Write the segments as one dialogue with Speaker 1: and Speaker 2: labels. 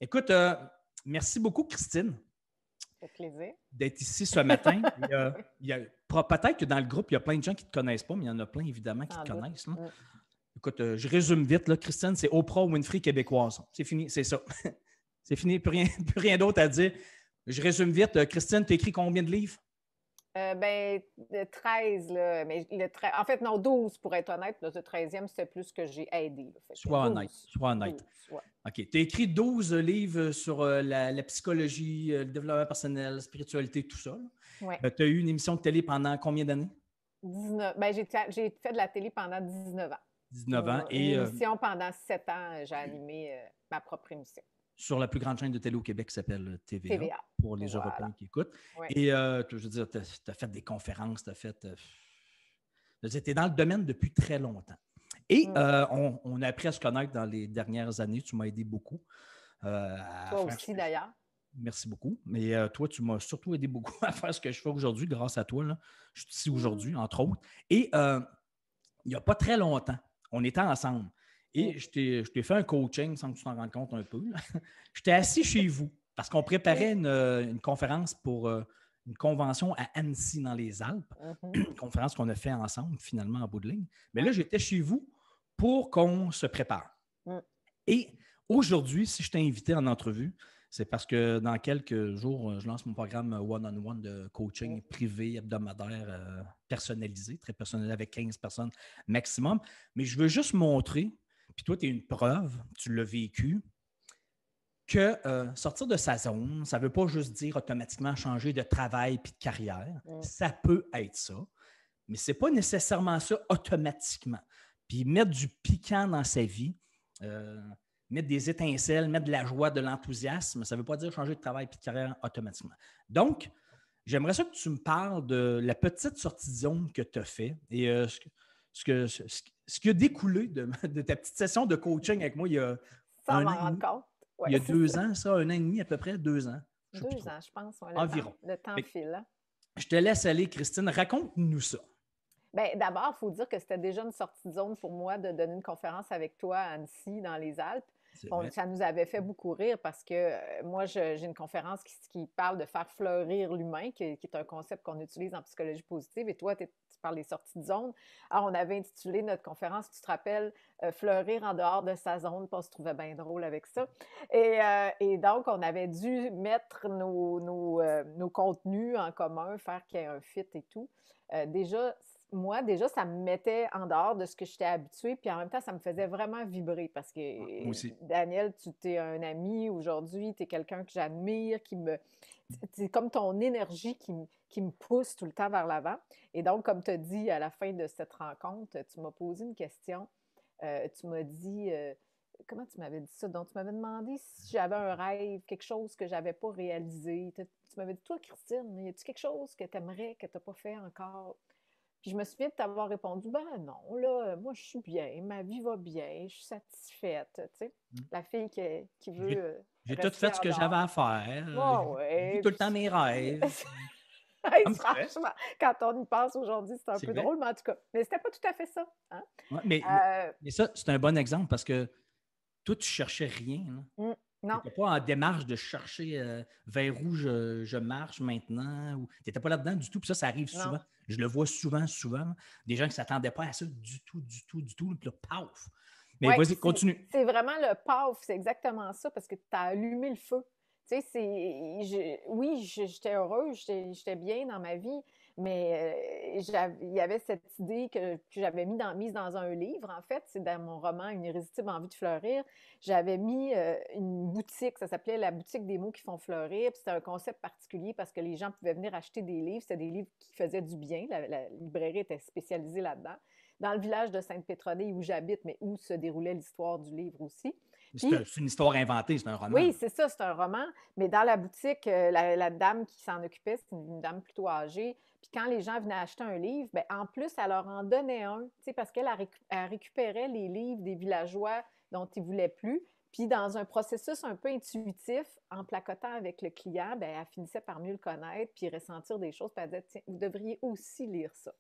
Speaker 1: Écoute, merci beaucoup, Christine,
Speaker 2: Ça fait plaisir.
Speaker 1: d'être ici ce matin. Peut-être que dans le groupe, il y a plein de gens qui ne te connaissent pas, mais il y en a plein, évidemment, qui te connaissent. Là. Écoute, je résume vite. Là, Christine, c'est Oprah Winfrey québécoise. C'est fini, c'est ça. C'est fini, plus rien d'autre à dire. Je résume vite. Christine, tu as écrit combien de livres?
Speaker 2: 13, là, mais en fait, non, 12 pour être honnête. Là, le 13e, c'était plus que j'ai aidé. Là. Fait que
Speaker 1: Sois
Speaker 2: 12,
Speaker 1: honnête. Sois honnête.
Speaker 2: 12, ouais.
Speaker 1: OK. Tu as écrit 12 livres sur la psychologie, le développement personnel, la spiritualité, tout ça.
Speaker 2: Ouais.
Speaker 1: Tu as eu une émission de télé pendant combien d'années?
Speaker 2: 19. J'ai fait de la télé pendant 19 ans.
Speaker 1: 19 ans.
Speaker 2: Une émission pendant 7 ans, j'ai animé ma propre émission.
Speaker 1: Sur la plus grande chaîne de télé au Québec qui s'appelle TVA,
Speaker 2: TVA.
Speaker 1: pour les Européens qui écoutent.
Speaker 2: Ouais.
Speaker 1: Et je veux dire, tu as fait des conférences, tu as fait. Tu es dans le domaine depuis très longtemps. Et on a appris à se connaître dans les dernières années. Tu m'as aidé beaucoup.
Speaker 2: Toi aussi, d'ailleurs.
Speaker 1: Merci beaucoup. Mais toi, tu m'as surtout aidé beaucoup à faire ce que je fais aujourd'hui grâce à toi. Là. Je suis ici aujourd'hui, entre autres. Et il n'y a pas très longtemps, on était ensemble. Et je t'ai fait un coaching sans que tu t'en rendes compte un peu. J'étais assis chez vous parce qu'on préparait une conférence pour une convention à Annecy dans les Alpes. Une conférence qu'on a fait ensemble, finalement, en bout de ligne. Mais là, j'étais chez vous pour qu'on se prépare. Et aujourd'hui, si je t'ai invité en entrevue, c'est parce que dans quelques jours, je lance mon programme one-on-one de coaching privé, hebdomadaire, personnalisé, très personnalisé avec 15 personnes maximum. Mais je veux juste montrer, puis toi, tu es une preuve, tu l'as vécu, que sortir de sa zone, ça ne veut pas juste dire automatiquement changer de travail puis de carrière. Ça peut être ça, mais ce n'est pas nécessairement ça automatiquement. Puis mettre du piquant dans sa vie, mettre des étincelles, mettre de la joie, de l'enthousiasme, ça ne veut pas dire changer de travail et de carrière automatiquement. Donc, j'aimerais ça que tu me parles de la petite sortie de zone que tu as fait et ce qui a découlé de ta petite session de coaching avec moi il y a
Speaker 2: Sans m'en rendre compte.
Speaker 1: Ouais, il y a 2 ans, ça, 1 an et demi à peu près, 2 ans.
Speaker 2: 2 ans, je pense. Ouais,
Speaker 1: environ.
Speaker 2: Le temps file. Hein?
Speaker 1: Je te laisse aller, Christine. Raconte-nous ça.
Speaker 2: Bien, d'abord, il faut dire que c'était déjà une sortie de zone pour moi de donner une conférence avec toi à Annecy, dans les Alpes. Ça nous avait fait beaucoup rire parce que moi, j'ai une conférence qui parle de faire fleurir l'humain, qui est un concept qu'on utilise en psychologie positive. Et toi, tu parles des sorties de zone. Alors, on avait intitulé notre conférence, tu te rappelles, Fleurir en dehors de sa zone. On se trouvait bien drôle avec ça. Et donc, on avait dû mettre nos contenus en commun, faire qu'il y ait un fit et tout. Déjà, ça me mettait en dehors de ce que j'étais habituée, puis en même temps, ça me faisait vraiment vibrer parce que, Daniel, tu es un ami aujourd'hui, tu es quelqu'un que j'admire, c'est comme ton énergie qui me pousse tout le temps vers l'avant. Et donc, comme tu as dit à la fin de cette rencontre, tu m'as posé une question. Tu m'as dit, comment tu m'avais dit ça? Donc, tu m'avais demandé si j'avais un rêve, quelque chose que je n'avais pas réalisé. Tu m'avais dit, toi, Christine, y a-t-il quelque chose que tu aimerais, que tu n'as pas fait encore? Puis je me souviens de t'avoir répondu, ben non, là, moi, je suis bien, ma vie va bien, je suis satisfaite, tu sais. La fille qui veut.
Speaker 1: J'ai tout fait ce que j'avais à faire. J'ai tout le temps mes rêves.
Speaker 2: Hey, franchement, quand on y pense aujourd'hui, c'est un peu drôle, mais en tout cas, mais c'était pas tout à fait ça. Hein?
Speaker 1: Ouais, mais ça, c'est un bon exemple parce que toi, tu cherchais rien.
Speaker 2: Non.
Speaker 1: Tu n'étais pas en démarche de chercher vers où je marche maintenant. Tu n'étais pas là-dedans du tout. Puis ça arrive souvent. Je le vois souvent. Des gens qui ne s'attendaient pas à ça du tout. Puis là, paf! Mais vas-y, continue.
Speaker 2: C'est vraiment le paf, c'est exactement ça, parce que tu as allumé le feu. Tu sais, oui, j'étais heureuse, j'étais bien dans ma vie, mais il y avait cette idée que j'avais mise dans un livre, en fait, c'est dans mon roman « Une irrésistible envie de fleurir ». J'avais mis une boutique, ça s'appelait la boutique des mots qui font fleurir, puis c'était un concept particulier parce que les gens pouvaient venir acheter des livres, c'était des livres qui faisaient du bien, la librairie était spécialisée là-dedans, dans le village de Sainte-Pétronée où j'habite, mais où se déroulait l'histoire du livre aussi.
Speaker 1: C'est une histoire inventée, c'est un roman.
Speaker 2: Oui, c'est ça, c'est un roman. Mais dans la boutique, la dame qui s'en occupait, c'est une dame plutôt âgée. Puis quand les gens venaient acheter un livre, bien, en plus, elle leur en donnait un, parce qu'elle récupérait les livres des villageois dont ils ne voulaient plus. Puis dans un processus un peu intuitif, en placotant avec le client, bien, elle finissait par mieux le connaître, puis ressentir des choses. Puis elle disait, tiens, vous devriez aussi lire ça.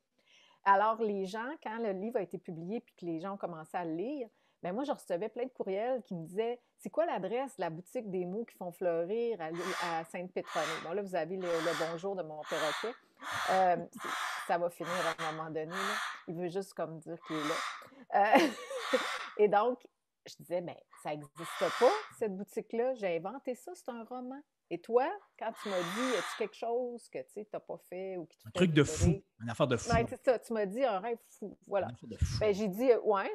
Speaker 2: Alors, les gens, quand le livre a été publié puis que les gens ont commencé à le lire, ben moi, je recevais plein de courriels qui me disaient « C'est quoi l'adresse de la boutique des mots qui font fleurir à Sainte-Pétronée? » Bon, là, vous avez le bonjour de mon perroquet. Ça va finir à un moment donné, là. Il veut juste comme dire qu'il est là. Et donc, je disais, ben ça n'existe pas, cette boutique-là. J'ai inventé ça, c'est un roman. Et toi, quand tu m'as dit, as-tu quelque chose que tu n'as pas fait ou qui te
Speaker 1: Un
Speaker 2: fait
Speaker 1: truc de fou,
Speaker 2: vibrer?
Speaker 1: une affaire de fou.
Speaker 2: Ouais, c'est ça, tu m'as dit un rêve fou. Voilà.
Speaker 1: Une affaire de fou.
Speaker 2: Ben, j'ai dit, ouais,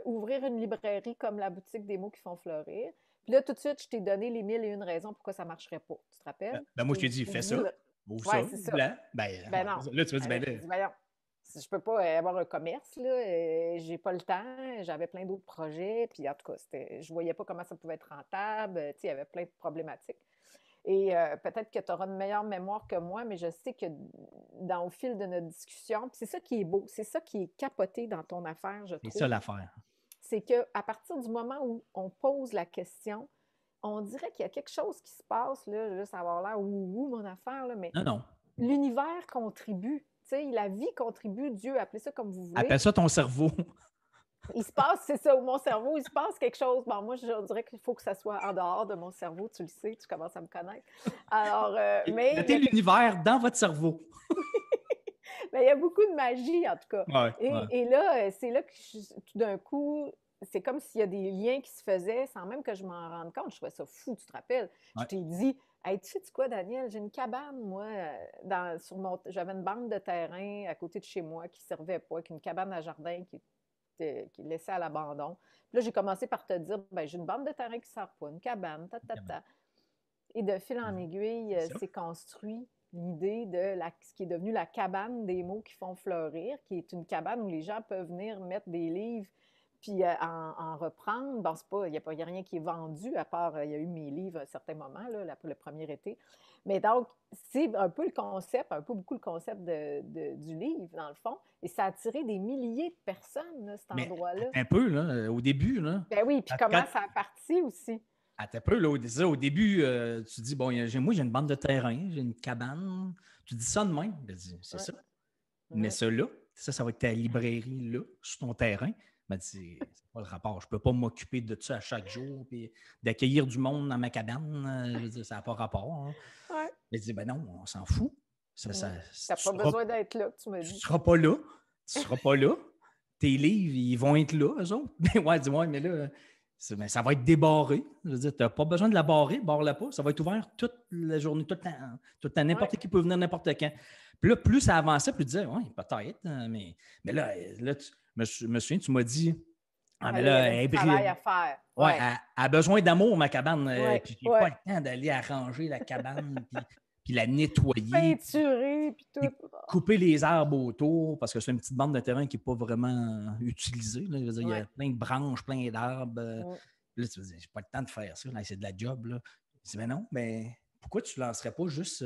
Speaker 2: ouvrir une librairie comme la boutique des mots qui font fleurir. Puis là, tout de suite, je t'ai donné les 1001 raisons pourquoi ça ne marcherait pas. Tu te rappelles?
Speaker 1: Moi, je t'ai dit, fais ça. Ouvre
Speaker 2: Ouais,
Speaker 1: ça,
Speaker 2: c'est ça.
Speaker 1: blanc. Ben
Speaker 2: non.
Speaker 1: là, tu m'as dit, ben là.
Speaker 2: Voyons, je peux pas avoir un commerce, là. J'ai pas le temps. J'avais plein d'autres projets. Puis en tout cas, je voyais pas comment ça pouvait être rentable. Tu sais, il y avait plein de problématiques. Et peut-être que tu auras une meilleure mémoire que moi, mais je sais que au fil de notre discussion, c'est ça qui est beau, c'est ça qui est capoté dans ton affaire, je trouve.
Speaker 1: C'est ça l'affaire.
Speaker 2: C'est qu'à partir du moment où on pose la question, on dirait qu'il y a quelque chose qui se passe, là ça va avoir l'air ouh, mon affaire, là, mais
Speaker 1: Non.
Speaker 2: l'univers contribue, tu sais, la vie contribue, Dieu, appelez ça comme vous voulez.
Speaker 1: Appelle ça ton cerveau.
Speaker 2: Il se passe, c'est ça, mon cerveau, il se passe quelque chose. Bon, moi, je dirais qu'il faut que ça soit en dehors de mon cerveau, tu le sais, tu commences à me connaître. Alors, mais...
Speaker 1: Mettez l'univers dans votre cerveau.
Speaker 2: Mais il y a beaucoup de magie, en tout cas.
Speaker 1: Ouais.
Speaker 2: Et là, c'est là que tout d'un coup, c'est comme s'il y a des liens qui se faisaient sans même que je m'en rende compte. Je trouvais ça fou, tu te rappelles?
Speaker 1: Ouais.
Speaker 2: Je t'ai dit, hey, tu sais quoi, Daniel? J'ai une cabane, moi, j'avais une bande de terrain à côté de chez moi qui ne servait pas, avec une cabane à jardin qui laissait à l'abandon. Puis là, j'ai commencé par te dire, ben, j'ai une bande de terrain qui ne sert pas, une cabane, Et de fil en aiguille, c'est construit l'idée de ce qui est devenu la cabane des mots qui font fleurir, qui est une cabane où les gens peuvent venir mettre des livres puis en reprendre. Bon, c'est pas, il n'y a rien qui est vendu, à part, il y a eu mes livres à un certain moment, là, pour le premier été. Mais donc, c'est un peu le concept, un peu beaucoup le concept du livre, dans le fond. Et ça a attiré des milliers de personnes, là, cet endroit-là.
Speaker 1: Un peu, là, au début, là.
Speaker 2: Ben oui, puis comment ça a parti aussi.
Speaker 1: Attends un peu, là, au début, tu dis, bon, moi, j'ai une bande de terrain, j'ai une cabane. Tu dis ça de même. C'est ça. Mais ça là, ça va être ta librairie là, sur ton terrain. Mais c'est pas le rapport. Je ne peux pas m'occuper de ça à chaque jour puis d'accueillir du monde dans ma cabane. Je veux dire, ça n'a pas rapport. Hein.
Speaker 2: Ouais.
Speaker 1: Mais je dis, ben non, on s'en fout.
Speaker 2: Tu n'as pas besoin d'être là, tu me dis.
Speaker 1: Tu ne seras pas là. Tu ne seras pas là. Tes livres, ils vont être là, eux autres. Ouais, dis-moi, mais là, ça va être débarré. Je veux dire, tu n'as pas besoin de la barrer, barre-la pas. Ça va être ouvert toute la journée, tout le temps. N'importe qui peut venir n'importe quand. Puis là, plus ça avançait, plus tu disais, oui, peut-être, mais là je me souviens, tu m'as dit,
Speaker 2: mais là, il y avait du travail à faire.
Speaker 1: Ouais, elle a besoin d'amour, ma cabane. Puis j'ai pas le temps d'aller arranger la cabane, puis la nettoyer.
Speaker 2: Peinturer, puis tout.
Speaker 1: Couper les arbres autour, parce que c'est une petite bande de terrain qui n'est pas vraiment utilisée. Là. Je veux dire, il y a plein de branches, plein d'arbres. Là, tu vas dire, j'ai pas le temps de faire ça. Là, c'est de la job. Là. Je dis, mais non, mais pourquoi tu ne lancerais pas juste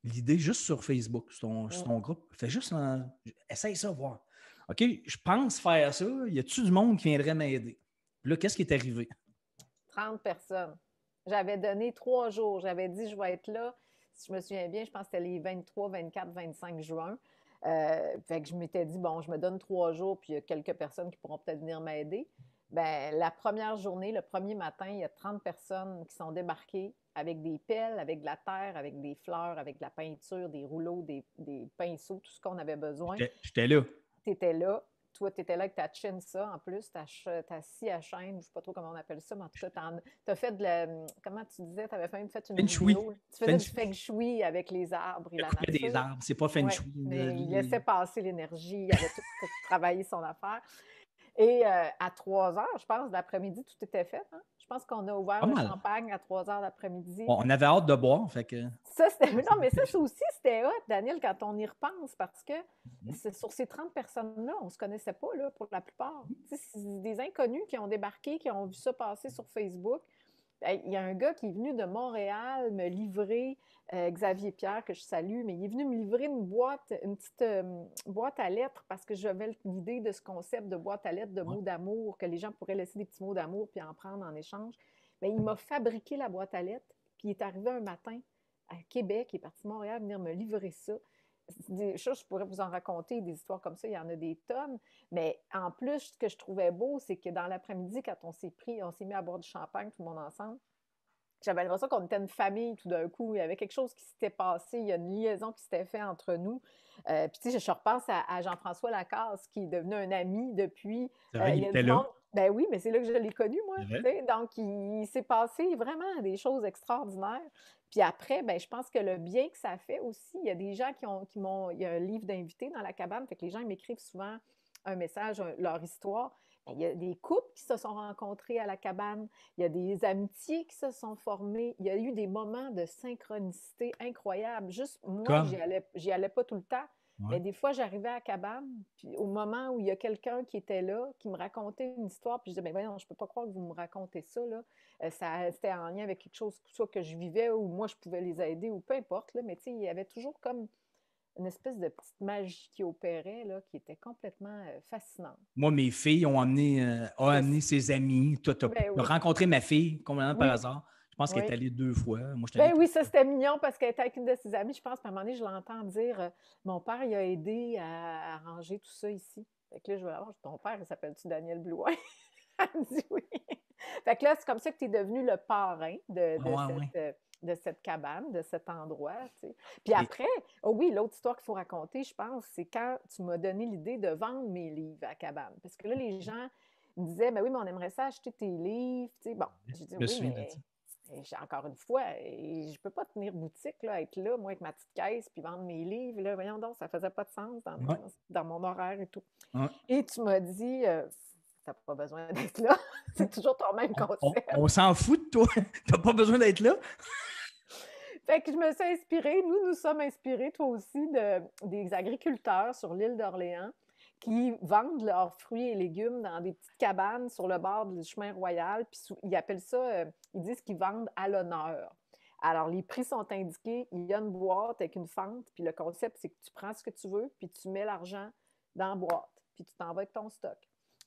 Speaker 1: l'idée juste sur Facebook, sur ton groupe? Fais juste, essaye ça, voir. OK, je pense faire ça. Y a-tu du monde qui viendrait m'aider? Puis là, qu'est-ce qui est arrivé?
Speaker 2: 30 personnes. J'avais donné 3 jours. J'avais dit, je vais être là. Si je me souviens bien, je pense que c'était les 23, 24, 25 juin. Fait que je m'étais dit, bon, je me donne 3 jours, puis il y a quelques personnes qui pourront peut-être venir m'aider. Bien, la première journée, le premier matin, il y a 30 personnes qui sont débarquées avec des pelles, avec de la terre, avec des fleurs, avec de la peinture, des rouleaux, des pinceaux, tout ce qu'on avait besoin.
Speaker 1: J'étais là.
Speaker 2: Tu étais là. Toi, tu étais là avec ta chinsa en plus, ta scie à chaîne, je ne sais pas trop comment on appelle ça, mais en tout cas, tu as fait de la. Comment tu disais? Tu avais même fait une vidéo. Tu faisais du feng shui avec les arbres et la nature.
Speaker 1: Des arbres, c'est pas feng shui.
Speaker 2: Mais il laissait passer l'énergie, il avait tout travaillé son affaire. Et à 3 heures, je pense, de l'après-midi, tout était fait. Hein? Je pense qu'on a ouvert le champagne à 3 heures d'après-midi.
Speaker 1: Bon, on avait hâte de boire, fait que...
Speaker 2: Ça, c'était... Non, mais ça aussi, c'était hot, Daniel, quand on y repense, parce que sur ces 30 personnes-là, on ne se connaissait pas, là, pour la plupart. C'est des inconnus qui ont débarqué, qui ont vu ça passer sur Facebook. Il y a un gars qui est venu de Montréal me livrer, Xavier Pierre, que je salue, mais il est venu me livrer une petite boîte à lettres parce que j'avais l'idée de ce concept de boîte à lettres, de mots d'amour, que les gens pourraient laisser des petits mots d'amour puis en prendre en échange. Bien, il m'a fabriqué la boîte à lettres, puis il est arrivé un matin à Québec, il est parti de Montréal venir me livrer ça. des choses, je pourrais vous en raconter, des histoires comme ça, il y en a des tonnes. Mais en plus, ce que je trouvais beau, c'est que dans l'après-midi, quand on s'est mis à boire du champagne, tout le monde ensemble, j'avais l'impression qu'on était une famille tout d'un coup. Il y avait quelque chose qui s'était passé, il y a une liaison qui s'était faite entre nous. Puis, tu sais, je repense à Jean-François Lacasse, qui est devenu un ami depuis.
Speaker 1: C'est vrai, il
Speaker 2: Il y a
Speaker 1: était
Speaker 2: du
Speaker 1: là.
Speaker 2: monde. Ben oui, mais c'est là que je l'ai connu, moi.
Speaker 1: C'est vrai.
Speaker 2: Tu sais. Donc, il s'est passé vraiment des choses extraordinaires. Puis après, ben, je pense que le bien que ça fait aussi, il y a des gens qui m'ont. Il y a un livre d'invités dans la cabane, fait que les gens ils m'écrivent souvent un message, leur histoire. Ben, il y a des couples qui se sont rencontrés à la cabane. Il y a des amitiés qui se sont formées. Il y a eu des moments de synchronicité incroyables. Juste, moi,
Speaker 1: Comme.
Speaker 2: j'y allais pas tout le temps,
Speaker 1: Ouais.
Speaker 2: mais des fois, j'arrivais à la cabane, puis au moment où il y a quelqu'un qui était là, qui me racontait une histoire, puis je disais, mais voyons, je peux pas croire que vous me racontez ça, là. C'était en lien avec quelque chose, soit que je vivais ou moi, je pouvais les aider ou peu importe, là, mais tu sais, il y avait toujours comme une espèce de petite magie qui opérait, là, qui était complètement fascinante.
Speaker 1: Moi, mes filles ont
Speaker 2: Je
Speaker 1: amené ses amis. Toi, tu
Speaker 2: Ben
Speaker 1: as
Speaker 2: oui,
Speaker 1: rencontré ma fille complètement par
Speaker 2: oui,
Speaker 1: hasard. Je pense qu'elle est
Speaker 2: oui.
Speaker 1: allée 2 fois. Moi, je suis allé
Speaker 2: Ben oui,
Speaker 1: 3
Speaker 2: ça
Speaker 1: fois.
Speaker 2: c'était mignon parce qu'elle était avec une de ses amies, je pense, puis à un moment donné, je l'entends dire mon père, il a aidé à arranger tout ça ici. Fait que là, je vais avoir ton père, il s'appelle-tu Daniel Blouin? Elle me dit oui. Fait que là, c'est comme ça que tu es devenu le parrain
Speaker 1: Ah, ouais, ouais.
Speaker 2: de cette cabane, de cet endroit. Tu sais. Puis
Speaker 1: Et,
Speaker 2: après, oh oui, l'autre histoire qu'il faut raconter, je pense, c'est quand tu m'as donné l'idée de vendre mes livres à la cabane. Parce que là, les gens me disaient, ben oui, mais on aimerait ça acheter tes livres. Tu sais, bon, j'ai dit
Speaker 1: je me
Speaker 2: oui,
Speaker 1: souviens de ça.
Speaker 2: mais j'ai encore une fois, je peux pas tenir boutique, là, être là, moi, avec ma petite caisse, puis vendre mes livres. Là, voyons donc, ça faisait pas de sens
Speaker 1: Ouais,
Speaker 2: dans mon horaire et tout.
Speaker 1: ouais.
Speaker 2: Et tu m'as dit, t'as pas besoin d'être là. C'est toujours ton même concept.
Speaker 1: On s'en fout de toi. Tu n'as pas besoin d'être là.
Speaker 2: Fait que je me suis inspirée, nous sommes inspirés, toi aussi, des agriculteurs sur l'île d'Orléans qui vendent leurs fruits et légumes dans des petites cabanes sur le bord du chemin royal. Puis ils appellent ça, ils disent qu'ils vendent à l'honneur. Alors, les prix sont indiqués, il y a une boîte avec une fente, puis le concept, c'est que tu prends ce que tu veux, puis tu mets l'argent dans la boîte, puis tu t'en vas avec ton stock.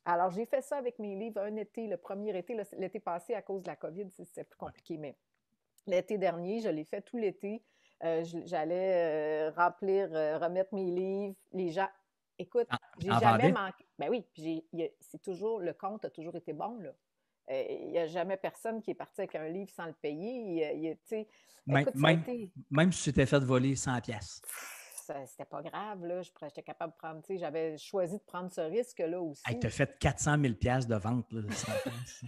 Speaker 2: Alors, j'ai fait ça avec mes livres un été, le premier été, l'été passé à cause de la COVID, c'était plus
Speaker 1: Ouais.
Speaker 2: compliqué, mais l'été dernier, je l'ai fait tout l'été. J'allais remplir, remettre mes livres. Les gens, écoute, j'ai
Speaker 1: En
Speaker 2: jamais
Speaker 1: vendais?
Speaker 2: manqué. Ben oui, puis c'est toujours, le compte a toujours été bon, là. Il n'y a jamais personne qui est parti avec un livre sans le payer. Tu sais,
Speaker 1: Même,
Speaker 2: écoute, ça a
Speaker 1: même,
Speaker 2: été.
Speaker 1: même si tu t'es fait voler 100 pièces.
Speaker 2: C'était pas grave, là. J'étais capable de prendre, tu sais, j'avais choisi de prendre ce risque-là
Speaker 1: Hey, tu
Speaker 2: aussi.
Speaker 1: as fait 400 000 pièces de vente, là, 100 pièces.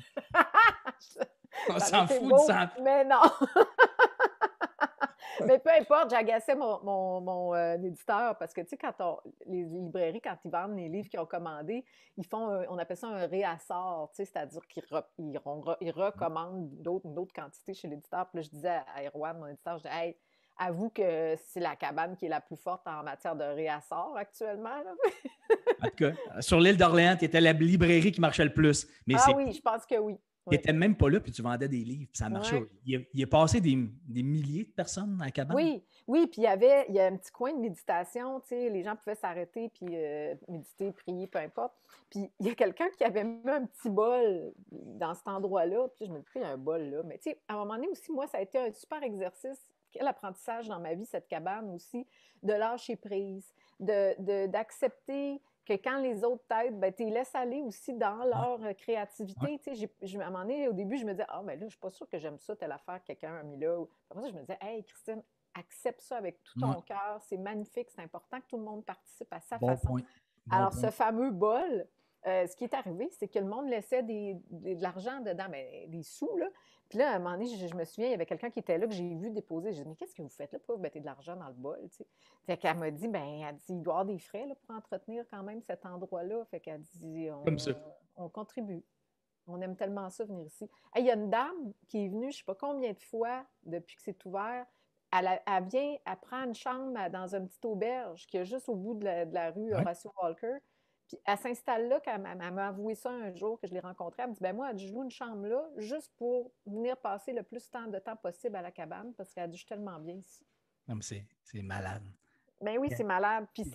Speaker 1: On
Speaker 2: Ça aurait
Speaker 1: s'en
Speaker 2: été
Speaker 1: fout de
Speaker 2: beau,
Speaker 1: 100.
Speaker 2: mais non. Mais peu importe, j'agaçais mon éditeur parce que, tu sais, les librairies, quand ils vendent les livres qu'ils ont commandés, ils font, on appelle ça un réassort, tu sais, c'est-à-dire qu'ils recommandent une autre quantité chez l'éditeur. Puis là, je disais à Erwan, mon éditeur, je disais, hey, avoue que c'est la cabane qui est la plus forte en matière de réassort actuellement, là.
Speaker 1: En tout cas, sur l'île d'Orléans, tu étais la librairie qui marchait le plus. Mais
Speaker 2: Ah
Speaker 1: c'est
Speaker 2: oui, je pense que oui.
Speaker 1: tu
Speaker 2: Oui.
Speaker 1: n'étais même pas là, puis tu vendais des livres, puis ça marchait.
Speaker 2: Ouais.
Speaker 1: Il est passé des milliers de personnes à la cabane.
Speaker 2: Oui, oui, puis il y a un petit coin de méditation, tu sais, les gens pouvaient s'arrêter puis méditer, prier, peu importe. Puis il y a quelqu'un qui avait mis un petit bol dans cet endroit-là, puis je me dis, il y a un bol là. Mais tu sais, à un moment donné aussi, moi, ça a été un super exercice, quel apprentissage dans ma vie, cette cabane aussi, de lâcher prise, d'accepter que quand les autres t'aident, ben, tu les laisses aller aussi dans
Speaker 1: Ouais,
Speaker 2: leur
Speaker 1: ouais.
Speaker 2: créativité. Tu sais, à un moment donné, au début, je me disais, ah, ben là, je suis pas sûre que j'aime ça, telle affaire que quelqu'un a mis là. Après ça, je me disais, hey, Christine, accepte ça avec tout
Speaker 1: Ouais.
Speaker 2: ton cœur, c'est magnifique, c'est important que tout le monde participe à sa
Speaker 1: Bon
Speaker 2: façon.
Speaker 1: point. Bon
Speaker 2: Alors, ce
Speaker 1: point.
Speaker 2: fameux bol, ce qui est arrivé, c'est que le monde laissait de l'argent dedans, mais des sous, là. Puis là, à un moment donné, je me souviens, il y avait quelqu'un qui était là que j'ai vu déposer. J'ai dit, mais qu'est-ce que vous faites là? Pourquoi vous mettez de l'argent dans le bol? Tu sais? Fait qu'elle m'a dit, ben, elle dit, il doit y avoir des frais là, pour entretenir quand même cet endroit-là. Fait qu'elle dit,
Speaker 1: Comme ça.
Speaker 2: on contribue. On aime tellement ça venir ici. Hey, il y a une dame qui est venue, je ne sais pas combien de fois depuis que c'est ouvert. Elle vient, elle prend une chambre dans une petite auberge qui est juste au bout de la rue
Speaker 1: Ouais.
Speaker 2: Horatio Walker. Puis elle s'installe là, quand elle m'a avoué ça un jour que je l'ai rencontrée. Elle me dit, ben moi, elle dit, je loue une chambre là juste pour venir passer le plus de temps possible à la cabane parce qu'elle dit, je suis tellement bien ici.
Speaker 1: Non, mais c'est malade.
Speaker 2: Ben oui, c'est malade. Puis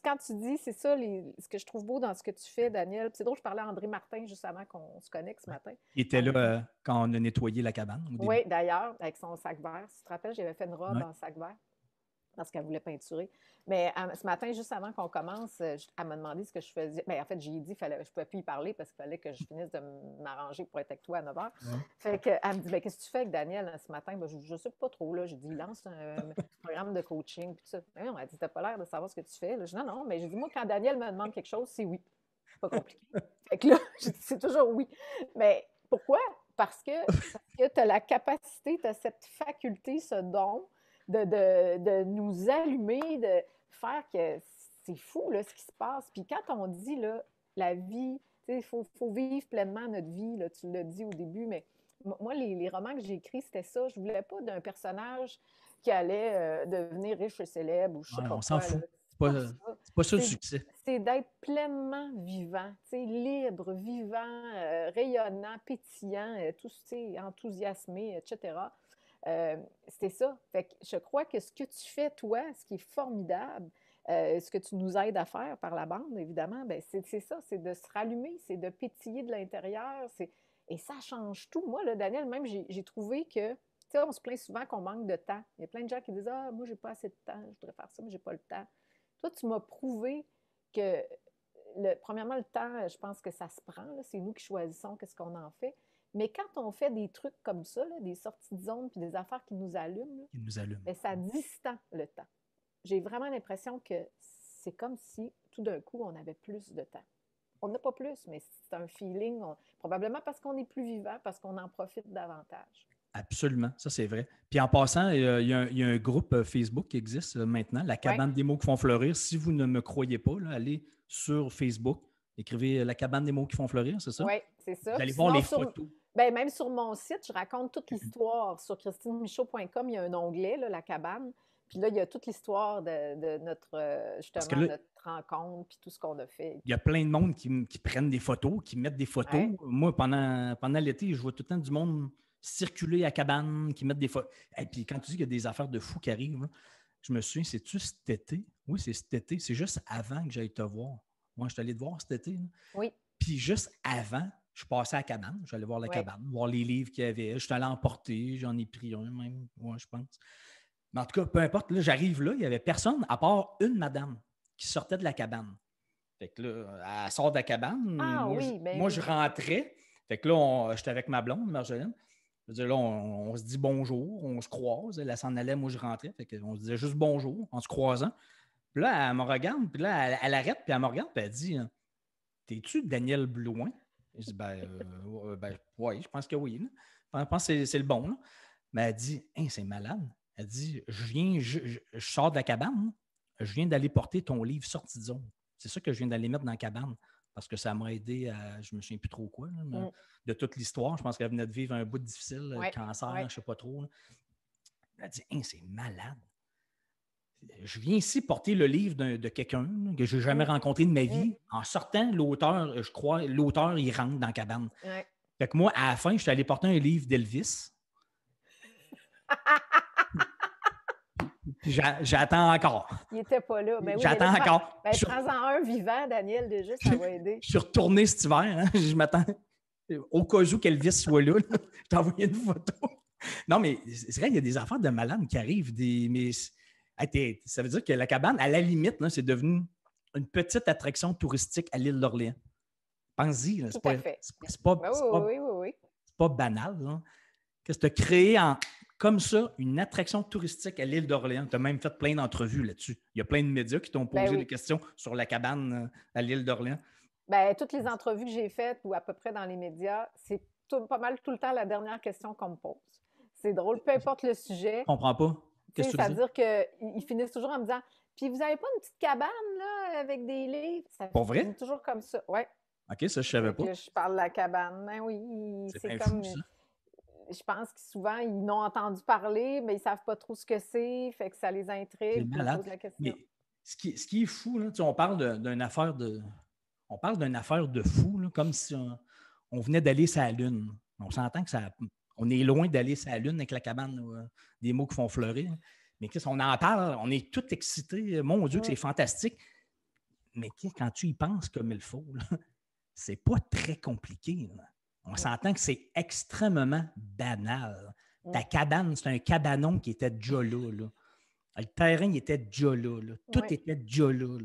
Speaker 2: quand tu dis, c'est ça, ce que je trouve beau dans ce que tu fais, Daniel. Puis c'est drôle, je parlais à André Martin juste avant qu'on se connecte ce
Speaker 1: Ouais.
Speaker 2: matin.
Speaker 1: Il était là quand on a nettoyé la cabane au début.
Speaker 2: Oui, d'ailleurs, avec son sac vert. Si tu te rappelles, j'avais fait une robe
Speaker 1: Ouais.
Speaker 2: en sac vert. parce qu'elle voulait peinturer. Mais ce matin, juste avant qu'on commence, elle m'a demandé ce que je faisais. Bien, en fait, j'ai dit que je ne pouvais plus y parler parce qu'il fallait que je finisse de m'arranger pour être avec toi à 9 h.
Speaker 1: Ouais.
Speaker 2: Fait qu'elle me dit, qu'est-ce que tu fais avec Daniel ce matin? Ben, je ne sais pas trop. J'ai dit, il lance un programme de coaching. Puis tout ça. Elle m'a dit, tu n'as pas l'air de savoir ce que tu fais. Là, je dis, non, non, mais j'ai dit, moi, quand Daniel me demande quelque chose, c'est oui. C'est pas compliqué. Fait que là, j'ai dit, c'est toujours oui. Mais pourquoi? Parce que tu as la capacité, tu as cette faculté, ce don de nous allumer, de faire que c'est fou là, ce qui se passe. Puis quand on dit là, la vie, il faut vivre pleinement notre vie, là, tu l'as dit au début, mais moi, les romans que j'ai écrits, c'était ça. Je ne voulais pas d'un personnage qui allait devenir riche et célèbre ou je ne sais pas
Speaker 1: On
Speaker 2: quoi.
Speaker 1: s'en fout. C'est pas ça le succès.
Speaker 2: C'est d'être pleinement vivant, libre, vivant, rayonnant, pétillant, enthousiasmé, etc. C'était ça. Fait que je crois que ce que tu fais, toi, ce qui est formidable, ce que tu nous aides à faire par la bande, évidemment, ben c'est ça, c'est de se rallumer, c'est de pétiller de l'intérieur. Et ça change tout. Moi, là, Daniel, même, j'ai trouvé que, tu sais, on se plaint souvent qu'on manque de temps. Il y a plein de gens qui disent « Ah, moi, j'ai pas assez de temps, je voudrais faire ça, mais j'ai pas le temps. » Toi, tu m'as prouvé que, premièrement, le temps, je pense que ça se prend. C'est nous qui choisissons qu'est-ce qu'on en fait. Mais quand on fait des trucs comme ça, là, des sorties de zone puis des affaires qui nous allument, bien, ça distend le temps. J'ai vraiment l'impression que c'est comme si, tout d'un coup, on avait plus de temps. On n'a pas plus, mais c'est un feeling, probablement parce qu'on est plus vivant, parce qu'on en profite davantage.
Speaker 1: Absolument, ça c'est vrai. Puis en passant, il y a un groupe Facebook qui existe maintenant, la cabane des mots qui font fleurir. Si vous ne me croyez pas, là, allez sur Facebook, écrivez la cabane des mots qui font fleurir, c'est ça?
Speaker 2: Oui, c'est ça.
Speaker 1: Vous allez voir les photos.
Speaker 2: Ben, même sur mon site, je raconte toute l'histoire. Sur christinemichaud.com, il y a un onglet, là, la cabane. Puis là, il y a toute l'histoire de notre, justement, notre rencontre, puis tout ce qu'on a fait.
Speaker 1: Il y a plein de monde qui prennent des photos, qui mettent des photos. Ouais. Moi, pendant l'été, je vois tout le temps du monde circuler à cabane, qui mettent des photos. Et puis quand tu dis qu'il y a des affaires de fous qui arrivent, là, je me souviens, c'est-tu cet été? Oui, c'est cet été. C'est juste avant que j'aille te voir. Moi, je suis allé te voir cet été. Là.
Speaker 2: Oui.
Speaker 1: Puis juste avant, je passais à la cabane. J'allais voir la cabane, voir les livres qu'il y avait. Je suis allé emporter. J'en ai pris un même, moi, je pense. Mais en tout cas, peu importe, là, j'arrive là, il n'y avait personne à part une madame qui sortait de la cabane. Fait que là, elle sort de la cabane. Moi, je rentrais. Fait que là, j'étais avec ma blonde, Marjolaine. Je veux dire, là, on se dit bonjour, on se croise. Elle s'en allait, moi, je rentrais. Fait qu'on se disait juste bonjour en se croisant. Puis là, elle me regarde, puis là, elle arrête, puis elle me regarde, puis elle dit « T'es-tu Daniel Blouin? » Je dis oui, je pense que oui. Là. Je pense que c'est le bon. Là. Mais elle dit « c'est malade. » Elle dit, je sors de la cabane, je viens d'aller porter ton livre Sortie de zone. C'est ça que je viens d'aller mettre dans la cabane parce que ça m'a aidé à, je ne me souviens plus trop quoi, là, de toute l'histoire. Je pense qu'elle venait de vivre un bout difficile, cancer, je ne sais pas trop. Là. Elle dit, c'est malade. Je viens ici porter le livre de quelqu'un que je n'ai jamais rencontré de ma vie. En sortant, l'auteur, je crois, il rentre dans la cabane. Fait que moi, à la fin, je suis allé porter un livre d'Elvis. J'attends encore.
Speaker 2: Il n'était pas là. Ben oui,
Speaker 1: j'attends encore.
Speaker 2: Prends-en un vivant, Daniel, déjà, ça va aider.
Speaker 1: Je suis retourné cet hiver. Hein? Je m'attends au cas où qu'Elvis soit là. Je t'ai envoyé une photo. Non, mais c'est vrai, il y a des affaires de malades qui arrivent. Ça veut dire que la cabane, à la limite, là, c'est devenu une petite attraction touristique à l'île d'Orléans. Pense-y. C'est pas banal. Là. Qu'est-ce que tu as créé comme ça, une attraction touristique à l'île d'Orléans. Tu as même fait plein d'entrevues là-dessus. Il y a plein de médias qui t'ont posé des questions sur la cabane à l'île d'Orléans.
Speaker 2: Bien, toutes les entrevues que j'ai faites, ou à peu près dans les médias, c'est pas mal tout le temps la dernière question qu'on me pose. C'est drôle, peu importe le sujet.
Speaker 1: Je comprends pas.
Speaker 2: Qu'est-ce que ça veut dire qu'ils finissent toujours en me disant « Puis vous n'avez pas une petite cabane là, avec des livres? »
Speaker 1: Pas vrai?
Speaker 2: Toujours comme ça, oui.
Speaker 1: OK, ça, je savais pas.
Speaker 2: Je parle de la cabane. Ben oui, c'est comme... Fou, ça. Je pense que souvent, ils n'ont entendu parler, mais ils ne savent pas trop ce que c'est, fait que ça les intrigue.
Speaker 1: C'est malade. La question. Mais ce qui est fou, là, on parle d'une affaire de... On parle d'une affaire de fou, là, comme si on venait d'aller sur la Lune. On s'entend que on est loin d'aller sur la Lune avec la cabane des mots qui font fleurir. Mais on en parle, on est tous excités. Mon Dieu, que c'est fantastique. Mais quand tu y penses comme il faut, c'est pas très compliqué. Là. On s'entend que c'est extrêmement banal. Ta cabane, c'est un cabanon qui était déjà là. Le terrain, il était déjà là. Tout
Speaker 2: Ouais.
Speaker 1: était déjà là.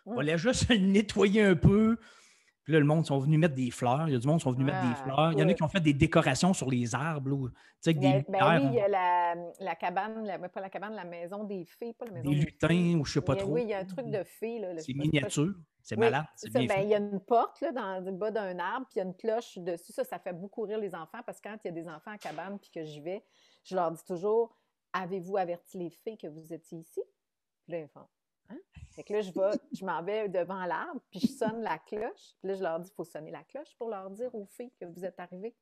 Speaker 1: Il fallait juste le nettoyer un peu. Puis là, le monde sont venus mettre des fleurs. Il y a du monde qui sont venus mettre des
Speaker 2: Ah,
Speaker 1: fleurs. Il y en a qui
Speaker 2: écoute.
Speaker 1: ont fait des décorations sur les arbres, là, tu sais, avec des
Speaker 2: Ben oui,
Speaker 1: lumières,
Speaker 2: il y a la cabane, pas la cabane, la maison des fées, pas la maison
Speaker 1: des
Speaker 2: des fées.
Speaker 1: lutins ou je sais pas
Speaker 2: Oui,
Speaker 1: trop.
Speaker 2: il y a un truc de fées, là, je
Speaker 1: C'est
Speaker 2: sais pas.
Speaker 1: miniature. C'est
Speaker 2: Oui,
Speaker 1: malade.
Speaker 2: c'est
Speaker 1: C'est
Speaker 2: ça.
Speaker 1: bien
Speaker 2: Ben,
Speaker 1: fait.
Speaker 2: il y a une porte là, dans le bas d'un arbre, puis il y a une cloche dessus. Ça fait beaucoup rire les enfants parce que quand il y a des enfants à cabane puis que j'y vais, je leur dis toujours: Avez-vous averti les fées que vous étiez ici? Puis là, ils font Hein? Fait que là, je m'en vais devant l'arbre, puis je sonne la cloche. Puis là, je leur dis: Il faut sonner la cloche pour leur dire aux fées que vous êtes arrivés.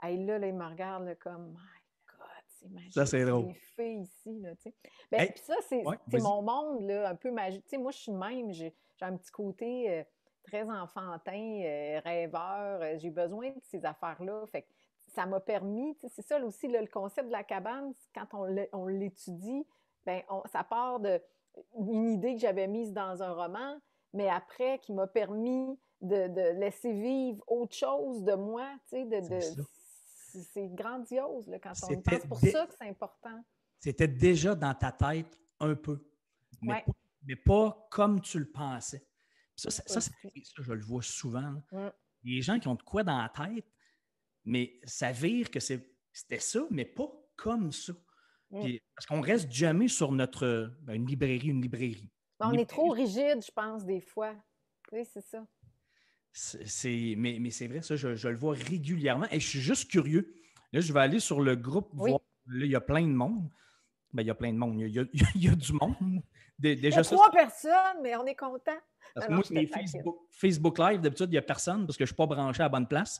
Speaker 2: Et là, ils me regardent là, comme My God, c'est
Speaker 1: Ça,
Speaker 2: magique,
Speaker 1: c'est drôle.
Speaker 2: les fées ici. Là, tu sais. Ben,
Speaker 1: Hey,
Speaker 2: puis ça,
Speaker 1: ouais,
Speaker 2: c'est
Speaker 1: vas-y.
Speaker 2: mon monde là, un peu magique. Tu sais, moi, je suis de même, j'ai un petit côté très enfantin, rêveur. J'ai besoin de ces affaires-là. Fait que ça m'a permis, tu sais, c'est ça là, aussi, là, le concept de la cabane, quand on l'étudie, ben, ça part d'une idée que j'avais mise dans un roman, mais après, qui m'a permis de laisser vivre autre chose de moi, tu sais,
Speaker 1: C'est ça.
Speaker 2: c'est grandiose là, quand on y
Speaker 1: C'était,
Speaker 2: pense. C'est pour ça que c'est important.
Speaker 1: c'était déjà dans ta tête un peu, mais
Speaker 2: Ouais,
Speaker 1: pas, mais pas comme tu le pensais. Ça,
Speaker 2: pas du tout.
Speaker 1: ça, je le vois souvent, là.
Speaker 2: Mm,
Speaker 1: Les gens qui ont de quoi dans la tête, mais ça vire que c'était ça, mais pas comme ça.
Speaker 2: mm.
Speaker 1: Puis, parce qu'on reste jamais sur notre une librairie, une librairie. Une
Speaker 2: On est trop
Speaker 1: librairie,
Speaker 2: rigide, je pense, des fois. Oui, c'est ça.
Speaker 1: mais c'est vrai, ça, je le vois régulièrement. Et je suis juste curieux. Là, je vais aller sur le groupe voir.
Speaker 2: Oui.
Speaker 1: Là, il y a plein de monde. Ben, il y a plein de monde. Il y a du monde.
Speaker 2: Il y a
Speaker 1: Déjà ça,
Speaker 2: 3 personnes, mais on est content.
Speaker 1: parce
Speaker 2: Non,
Speaker 1: que
Speaker 2: non,
Speaker 1: moi,
Speaker 2: je te
Speaker 1: mes
Speaker 2: taquine.
Speaker 1: Facebook Live, d'habitude, il n'y a personne parce que je ne suis pas branché à la bonne place.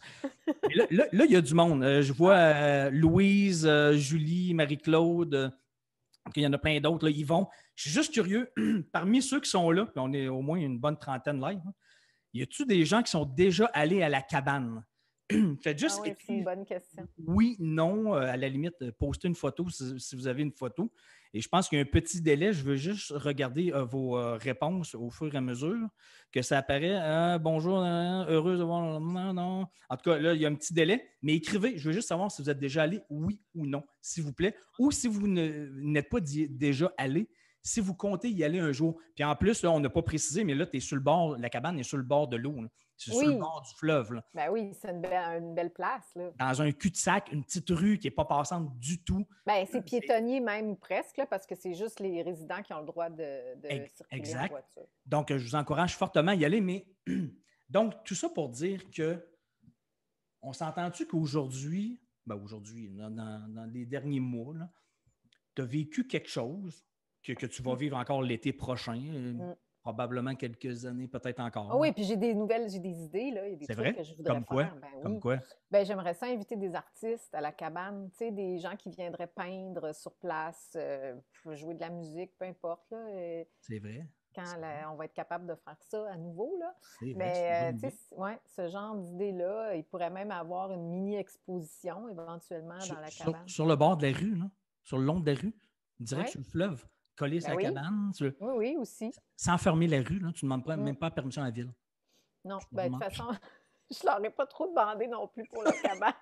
Speaker 1: Mais là, il y a du monde. Je vois
Speaker 2: Ah,
Speaker 1: Louise, Julie, Marie-Claude. Il y en a plein d'autres. Là, ils vont. Je suis juste curieux. Parmi ceux qui sont là, puis on est au moins une bonne trentaine live, hein, y a-tu des gens qui sont déjà allés à la cabane? Faites
Speaker 2: ah
Speaker 1: juste
Speaker 2: oui, c'est une
Speaker 1: écrire
Speaker 2: bonne question.
Speaker 1: oui, non, à la limite, postez une photo si vous avez une photo. Et je pense qu'il y a un petit délai. Je veux juste regarder vos réponses au fur et à mesure que ça apparaît. Bonjour, heureuse de voir. Non, non. En tout cas, là, il y a un petit délai. Mais écrivez. Je veux juste savoir si vous êtes déjà allé, oui ou non, s'il vous plaît. Ou si vous n'êtes pas déjà allé, si vous comptez y aller un jour. Puis en plus, là, on n'a pas précisé, mais là, tu es sur le bord, la cabane est sur le bord de l'eau. Là. C'est sur le
Speaker 2: Oui,
Speaker 1: bord du fleuve. Là,
Speaker 2: ben oui, c'est une belle place, là.
Speaker 1: dans un cul-de-sac, une petite rue qui n'est pas passante du tout.
Speaker 2: Ben, c'est
Speaker 1: C'est
Speaker 2: piétonnier même ou presque, là, parce que c'est juste les résidents qui ont le droit de circuler en
Speaker 1: exact.
Speaker 2: voiture.
Speaker 1: Donc, je vous encourage fortement à y aller, mais donc, tout ça pour dire que on s'entend-tu qu'aujourd'hui, aujourd'hui, dans les derniers mois, tu as vécu quelque chose que tu vas vivre encore l'été prochain,
Speaker 2: Mm.
Speaker 1: probablement quelques années, peut-être
Speaker 2: Ah
Speaker 1: encore.
Speaker 2: oui, puis j'ai des idées, là. Il y a des
Speaker 1: C'est
Speaker 2: trucs que
Speaker 1: vrai?
Speaker 2: je voudrais
Speaker 1: Comme quoi?
Speaker 2: faire. Ben
Speaker 1: Comme
Speaker 2: oui.
Speaker 1: quoi?
Speaker 2: Ben, j'aimerais ça inviter des artistes à la cabane, tu sais, des gens qui viendraient peindre sur place, jouer de la musique, peu importe, là,
Speaker 1: C'est vrai.
Speaker 2: quand
Speaker 1: C'est vrai.
Speaker 2: on va être capable de faire ça à nouveau, là.
Speaker 1: C'est vrai. C'est une
Speaker 2: Mais,
Speaker 1: bonne
Speaker 2: tu
Speaker 1: idée.
Speaker 2: sais, ouais, ce genre d'idée-là, il pourrait même avoir une mini-exposition éventuellement
Speaker 1: Sur,
Speaker 2: dans la
Speaker 1: sur-
Speaker 2: cabane.
Speaker 1: sur le bord de la rue, là, sur le long de la rue, direct
Speaker 2: Oui,
Speaker 1: sur le fleuve, collé sur
Speaker 2: ben
Speaker 1: la
Speaker 2: oui,
Speaker 1: cabane,
Speaker 2: oui, oui, aussi.
Speaker 1: sans fermer la rue. Là, tu ne demandes
Speaker 2: Mm.
Speaker 1: même pas permission à la ville.
Speaker 2: Non,
Speaker 1: Tu
Speaker 2: ben, de toute
Speaker 1: demandes-
Speaker 2: façon, je leur ai pas trop demandé non plus pour la cabane.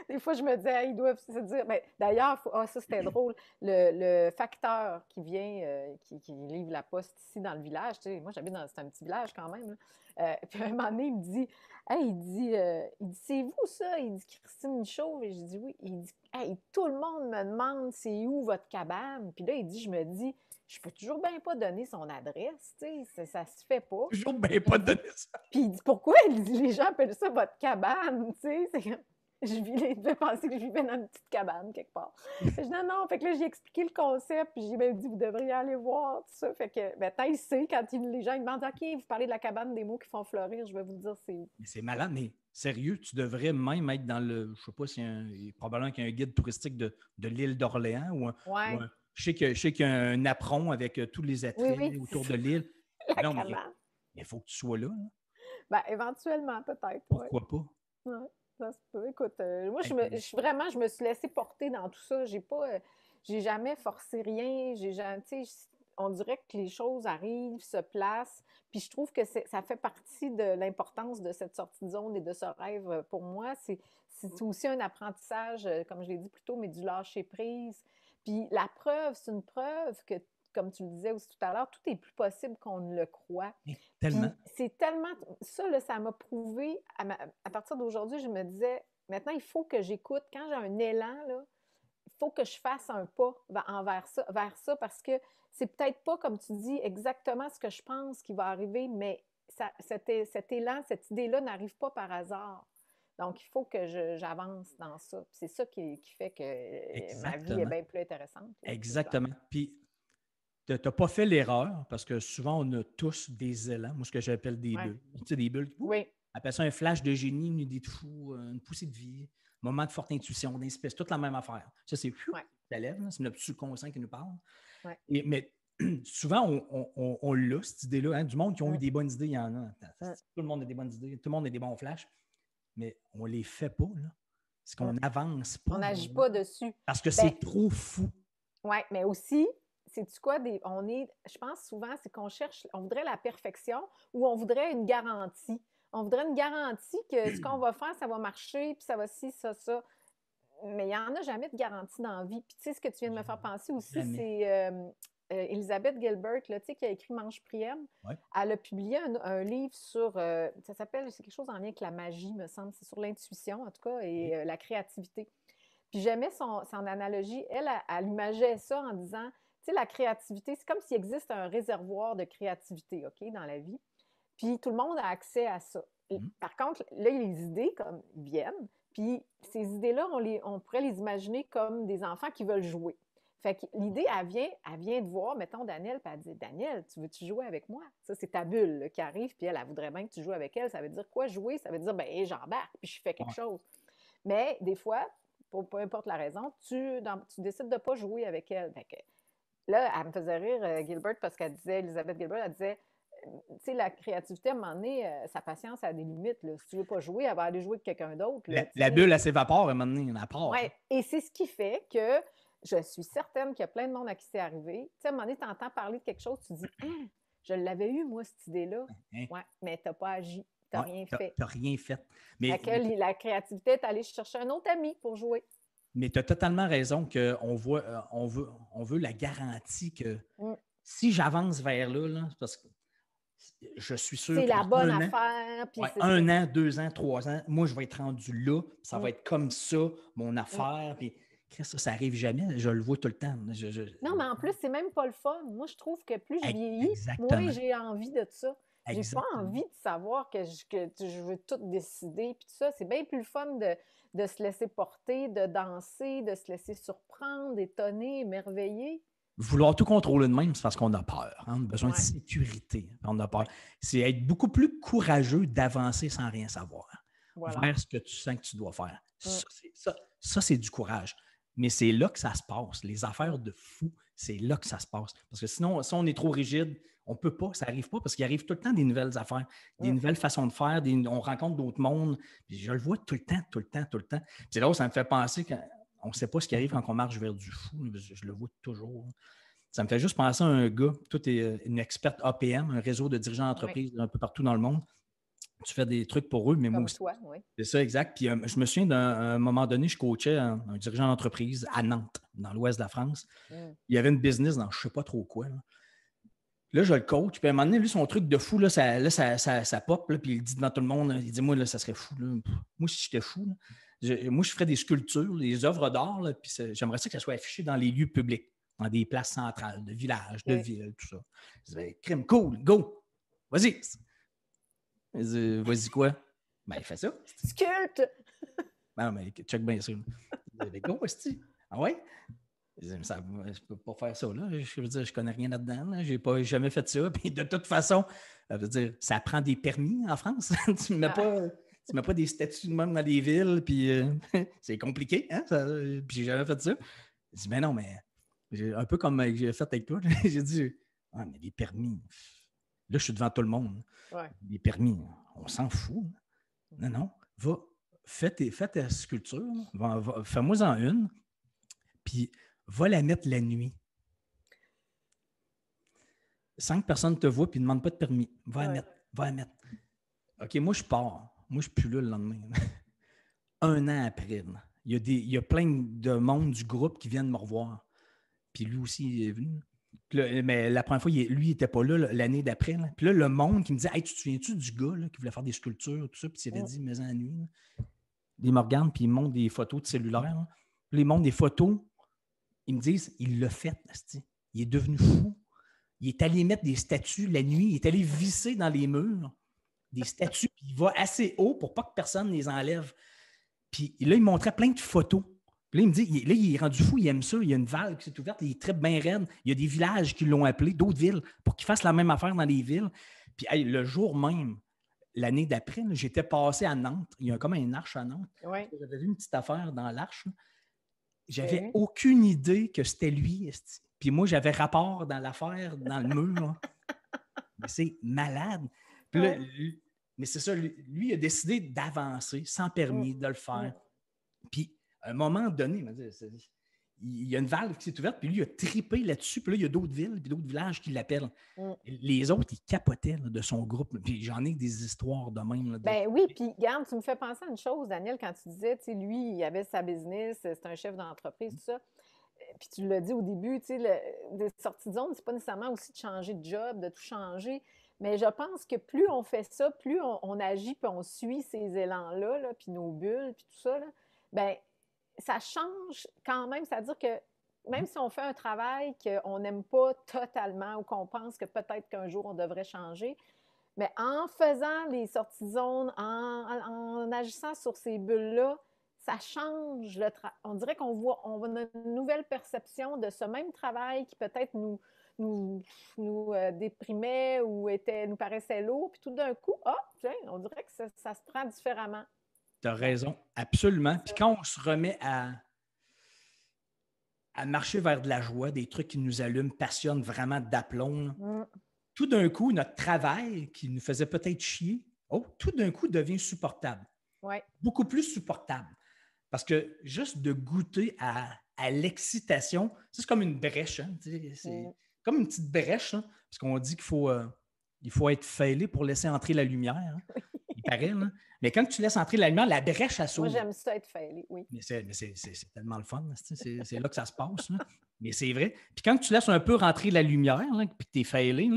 Speaker 2: Des fois, je me disais, ah, ils doivent se dire. Mais d'ailleurs, ça c'était drôle. Le facteur qui vient, qui livre la poste ici dans le village, tu sais, moi j'habite c'est un petit village quand même. Là. Puis à un moment donné, il me dit, hey, il dit, c'est vous ça? Il dit Christine Michaud. Et je dis oui. Il dit, hey, tout le monde me demande c'est où votre cabane. Puis là, il dit, je me dis, je peux toujours bien pas donner son adresse, tu sais, ça se fait pas.
Speaker 1: Toujours bien
Speaker 2: Puis
Speaker 1: pas
Speaker 2: il dit,
Speaker 1: donner ça.
Speaker 2: puis il dit, pourquoi les gens appellent ça votre cabane, tu sais? C'est comme, ils devaient penser que je vivais dans une petite cabane quelque part. Je dis non, non. Fait que là, j'ai expliqué le concept, puis j'ai même dit, vous devriez aller voir, tout ça. Fait que, ben, tant il sait, quand les gens ils demandent, OK, vous parlez de la cabane des mots qui font fleurir, je vais vous dire c'est où.
Speaker 1: Mais c'est malade, mais sérieux, tu devrais même être dans le. Je sais pas s'il y a probablement qu'il y a un guide touristique de l'île d'Orléans
Speaker 2: Ouais.
Speaker 1: je sais qu'il y a un apron avec tous les
Speaker 2: Oui,
Speaker 1: attraits
Speaker 2: oui, c'est
Speaker 1: autour
Speaker 2: ça.
Speaker 1: de l'île.
Speaker 2: La
Speaker 1: Non, mais
Speaker 2: cabane.
Speaker 1: il faut que tu sois là. Là.
Speaker 2: Ben, éventuellement, peut-être, oui.
Speaker 1: Pourquoi pas?
Speaker 2: Ouais, ça se peut. Écoute, moi,
Speaker 1: Hey,
Speaker 2: je me suis laissée porter dans tout ça. J'ai jamais forcé rien. J'ai jamais, tu sais, on dirait que les choses arrivent, se placent. Puis je trouve que ça fait partie de l'importance de cette sortie de zone et de ce rêve pour moi. C'est aussi un apprentissage, comme je l'ai dit plus tôt, mais du lâcher prise. Puis la preuve, c'est une preuve que, comme tu le disais aussi tout à l'heure, tout est plus possible qu'on ne le croit.
Speaker 1: Tellement.
Speaker 2: Puis c'est tellement... Ça, là, ça m'a prouvé, à partir d'aujourd'hui, je me disais, maintenant, il faut que j'écoute. Quand j'ai un élan, là, il faut que je fasse un pas vers ça parce que c'est peut-être pas, comme tu dis, exactement ce que je pense qui va arriver, mais cet élan, cette idée-là n'arrive pas par hasard. Donc, il faut que j'avance dans ça. C'est ça qui fait que ma vie est bien plus intéressante.
Speaker 1: Exactement. Puis, tu n'as pas fait l'erreur, parce que souvent, on a tous des élans, moi, ce que j'appelle des bulles. Tu sais, des bulles.
Speaker 2: Oui.
Speaker 1: Appelle ça un flash de génie, une idée de fou, une poussée de vie, moment de forte intuition, d'inspiration, toute la même affaire. Ça, c'est ça lève, c'est notre subconscient qui nous parle.
Speaker 2: Ouais.
Speaker 1: Mais souvent, on l'a, cette idée-là. Hein, du monde qui ont eu des bonnes idées, il y en a. Tout le monde a des bonnes idées, tout le monde a des bons flashs, mais on ne les fait pas. C'est qu'on n'avance pas.
Speaker 2: On n'agit pas dessus.
Speaker 1: Parce que c'est trop fou.
Speaker 2: Oui, mais aussi, sais-tu quoi? Je pense souvent, c'est qu'on cherche, on voudrait la perfection ou on voudrait une garantie. On voudrait une garantie que ce qu'on va faire, ça va marcher, puis ça va ci, ça. Mais il n'y en a jamais de garantie dans la vie. Puis tu sais, ce que tu viens de me faire penser aussi, c'est Elizabeth Gilbert, là, tu sais, qui a écrit Mange Priem.
Speaker 1: Ouais.
Speaker 2: Elle a publié un livre sur, ça s'appelle, c'est quelque chose en lien avec la magie, me semble. C'est sur l'intuition, en tout cas, et la créativité. Puis j'aimais son analogie. Elle imageait ça en disant, tu sais, la créativité, c'est comme s'il existe un réservoir de créativité, OK, dans la vie. Puis tout le monde a accès à ça. Par contre, là, les idées comme viennent, puis ces idées-là, on pourrait les imaginer comme des enfants qui veulent jouer. Fait que l'idée, elle vient de voir, mettons, Daniel, puis elle dit « Daniel, tu veux-tu jouer avec moi? » Ça, c'est ta bulle là, qui arrive, puis elle voudrait bien que tu joues avec elle. Ça veut dire quoi, jouer? Ça veut dire, ben j'embarque, puis je fais quelque chose. Mais des fois, pour peu importe la raison, tu décides de ne pas jouer avec elle. Fait que, là, elle me faisait rire, Gilbert, parce qu'elle disait, Elizabeth Gilbert, elle disait, tu sais, la créativité, à un moment donné, sa patience a des limites. Là. Si tu ne veux pas jouer, elle va aller jouer avec quelqu'un d'autre.
Speaker 1: La bulle, elle s'évapore, à un moment donné, elle part.
Speaker 2: Oui, et c'est ce qui fait que je suis certaine qu'il y a plein de monde à qui c'est arrivé. Tu sais, à un moment donné, tu entends parler de quelque chose, tu dis, je l'avais eu, moi, cette idée-là. Oui, mais tu n'as pas agi. Tu n'as rien fait.
Speaker 1: Tu n'as rien fait.
Speaker 2: Mais la créativité est allée chercher un autre ami pour jouer.
Speaker 1: Mais tu as totalement raison qu'on veut la garantie que si j'avance vers là, parce que je suis sûr
Speaker 2: c'est la bonne affaire. Puis
Speaker 1: un an, 2 ans, 3 ans, moi, je vais être rendu là. Ça va être comme ça, mon affaire. Puis, ça n'arrive jamais. Je le vois tout le temps.
Speaker 2: Non, mais en plus, c'est même pas le fun. Moi, je trouve que plus je vieillis, moins j'ai envie de ça. J'ai pas envie de savoir que je veux tout décider. Puis tout ça, c'est bien plus le fun de se laisser porter, de danser, de se laisser surprendre, étonner, émerveiller.
Speaker 1: Vouloir tout contrôler de même, c'est parce qu'on a peur. On a besoin de sécurité. On a peur. C'est être beaucoup plus courageux d'avancer sans rien savoir. Vers ce que tu sens que tu dois faire. Ça, c'est du courage. Mais c'est là que ça se passe. Les affaires de fou, c'est là que ça se passe. Parce que sinon, si on est trop rigide, on ne peut pas, ça n'arrive pas parce qu'il arrive tout le temps des nouvelles affaires, des nouvelles façons de faire, on rencontre d'autres mondes. Puis je le vois tout le temps. C'est là où ça me fait penser qu'on ne sait pas ce qui arrive quand on marche vers du fou. Je le vois toujours. Ça me fait juste penser à un gars, toi, tu es une experte APM, un réseau de dirigeants d'entreprise un peu partout dans le monde. Tu fais des trucs pour eux, mais moi aussi.
Speaker 2: Toi, oui.
Speaker 1: C'est ça, exact. Puis je me souviens d'un moment donné, je coachais un dirigeant d'entreprise à Nantes, dans l'ouest de la France. Il y avait une business dans je ne sais pas trop quoi. Là, je le coach. Puis à un moment donné, lui, son truc de fou, ça pop. Là, puis il dit devant tout le monde, il dit, moi, là, ça serait fou. Là. Moi, si j'étais fou, moi, je ferais des sculptures, des œuvres d'art. Puis j'aimerais ça que ça soit affiché dans les lieux publics, dans des places centrales, de villages, de villes, tout ça. Je disais, crime, cool, go, vas-y. Vas-y quoi? Ben, il fait ça.
Speaker 2: Sculpte!
Speaker 1: Non, mais check bien ça. Go, est-ce ah ouais? Je ne peux pas faire ça, là. Je veux dire, je connais rien là-dedans. Là. Je n'ai jamais fait ça. Puis de toute façon, ça veut dire, ça prend des permis en France. Tu ne mets pas des statuts de même dans des villes. Puis c'est compliqué. Hein? Puis j'ai jamais fait ça. Je dis, mais non, mais un peu comme j'ai fait avec toi. J'ai dit, ah, mais les permis. Là, je suis devant tout le monde.
Speaker 2: Ouais.
Speaker 1: Les permis, on s'en fout. Non. Va, fais ta sculpture. Fais-moi-en une. Puis, va la mettre la nuit. 5 personnes te voient puis ne demandent pas de permis. Va la mettre. OK, moi, je pars. Moi, je ne suis plus là le lendemain. 1 an après, il y a plein de monde du groupe qui viennent me revoir. Puis lui aussi, il est venu. Puis là, mais la première fois, lui, il n'était pas là l'année d'après. Là. Puis là, le monde qui me disait « Hey, tu te souviens-tu du gars là, qui voulait faire des sculptures, tout ça? » Puis il avait dit « Mais en nuit. » Il me regarde, puis il me montre des photos de cellulaire. Là. Puis il montre des photos. Ils me disent « Il l'a fait, asti. Il est devenu fou. Il est allé mettre des statues la nuit. Il est allé visser dans les murs des statues. Puis il va assez haut pour pas que personne les enlève. » Puis là, il me montrait plein de photos. Puis là, il me dit, là, il est rendu fou, il aime ça, il y a une valve qui s'est ouverte, il tripe bien raide. Il y a des villages qui l'ont appelé, d'autres villes, pour qu'ils fassent la même affaire dans les villes. Puis hey, le jour même, l'année d'après, là, j'étais passé à Nantes. Il y a comme une arche à Nantes.
Speaker 2: Ouais.
Speaker 1: J'avais vu une petite affaire dans l'arche. J'avais aucune idée que c'était lui. Puis moi, j'avais rapport dans l'affaire, dans le mur. Mais c'est malade. Puis là, mais c'est ça, lui, il a décidé d'avancer sans permis, de le faire. Puis, à un moment donné, il y a une valve qui s'est ouverte, puis lui, il a tripé là-dessus. Puis là, il y a d'autres villes, puis d'autres villages qui l'appellent. Les autres, ils capotaient là, de son groupe. Puis j'en ai des histoires de même. Là,
Speaker 2: Ben oui, puis regarde, tu me fais penser à une chose, Daniel, quand tu disais, tu sais, lui, il avait sa business, c'est un chef d'entreprise, tout ça. Puis tu l'as dit au début, tu sais, des sorties de zone, c'est pas nécessairement aussi de changer de job, de tout changer. Mais je pense que plus on fait ça, plus on agit puis on suit ces élans-là, là, puis nos bulles, puis tout ça, là, ben ça change quand même. C'est-à-dire que même si on fait un travail qu'on n'aime pas totalement ou qu'on pense que peut-être qu'un jour on devrait changer, mais en faisant les sorties de zone, en agissant sur ces bulles-là, ça change le travail. On dirait on a une nouvelle perception de ce même travail qui peut-être nous déprimait ou nous paraissait lourd. Puis tout d'un coup, tiens, on dirait que ça se prend différemment.
Speaker 1: Tu as raison, absolument. Puis quand on se remet à marcher vers de la joie, des trucs qui nous allument, passionnent vraiment d'aplomb, tout d'un coup, notre travail qui nous faisait peut-être chier, tout d'un coup devient supportable.
Speaker 2: Ouais.
Speaker 1: Beaucoup plus supportable. Parce que juste de goûter à l'excitation, c'est comme une brèche. Hein, c'est comme une petite brèche, hein, parce qu'on dit qu'il faut être fêlé pour laisser entrer la lumière. Hein, il paraît. Là. Mais quand tu laisses entrer la lumière, la brèche, elle s'ouvre.
Speaker 2: Moi, j'aime ça être fêlé, oui.
Speaker 1: Mais c'est tellement le fun. C'est là que ça se passe. Là. Mais c'est vrai. Puis quand tu laisses un peu rentrer la lumière, là, puis que tu es fêlé,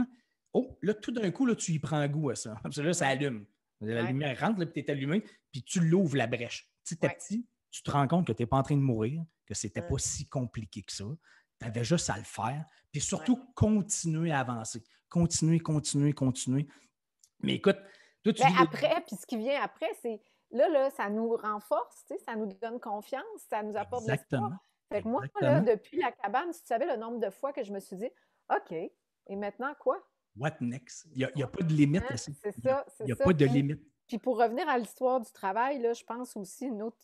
Speaker 1: là, tout d'un coup, là, tu y prends goût à ça. Parce que là, ça allume. La lumière rentre, puis tu es allumé, puis tu l'ouvres la brèche. Petit à petit, tu te rends compte que tu n'es pas en train de mourir, que ce n'était pas si compliqué que ça. Tu avais juste à le faire. Puis surtout, continuer à avancer. Continuer. Mais écoute, toi, tu
Speaker 2: après, puis ce qui vient après, c'est là, ça nous renforce, ça nous donne confiance, ça nous apporte de l'espoir. Fait que moi, là, depuis la cabane, si tu savais le nombre de fois que je me suis dit, OK, et maintenant quoi?
Speaker 1: What next? Il n'y a pas de limite.
Speaker 2: C'est ça.
Speaker 1: Il n'y a pas de limite.
Speaker 2: Puis pour revenir à l'histoire du travail, là, je pense aussi une autre.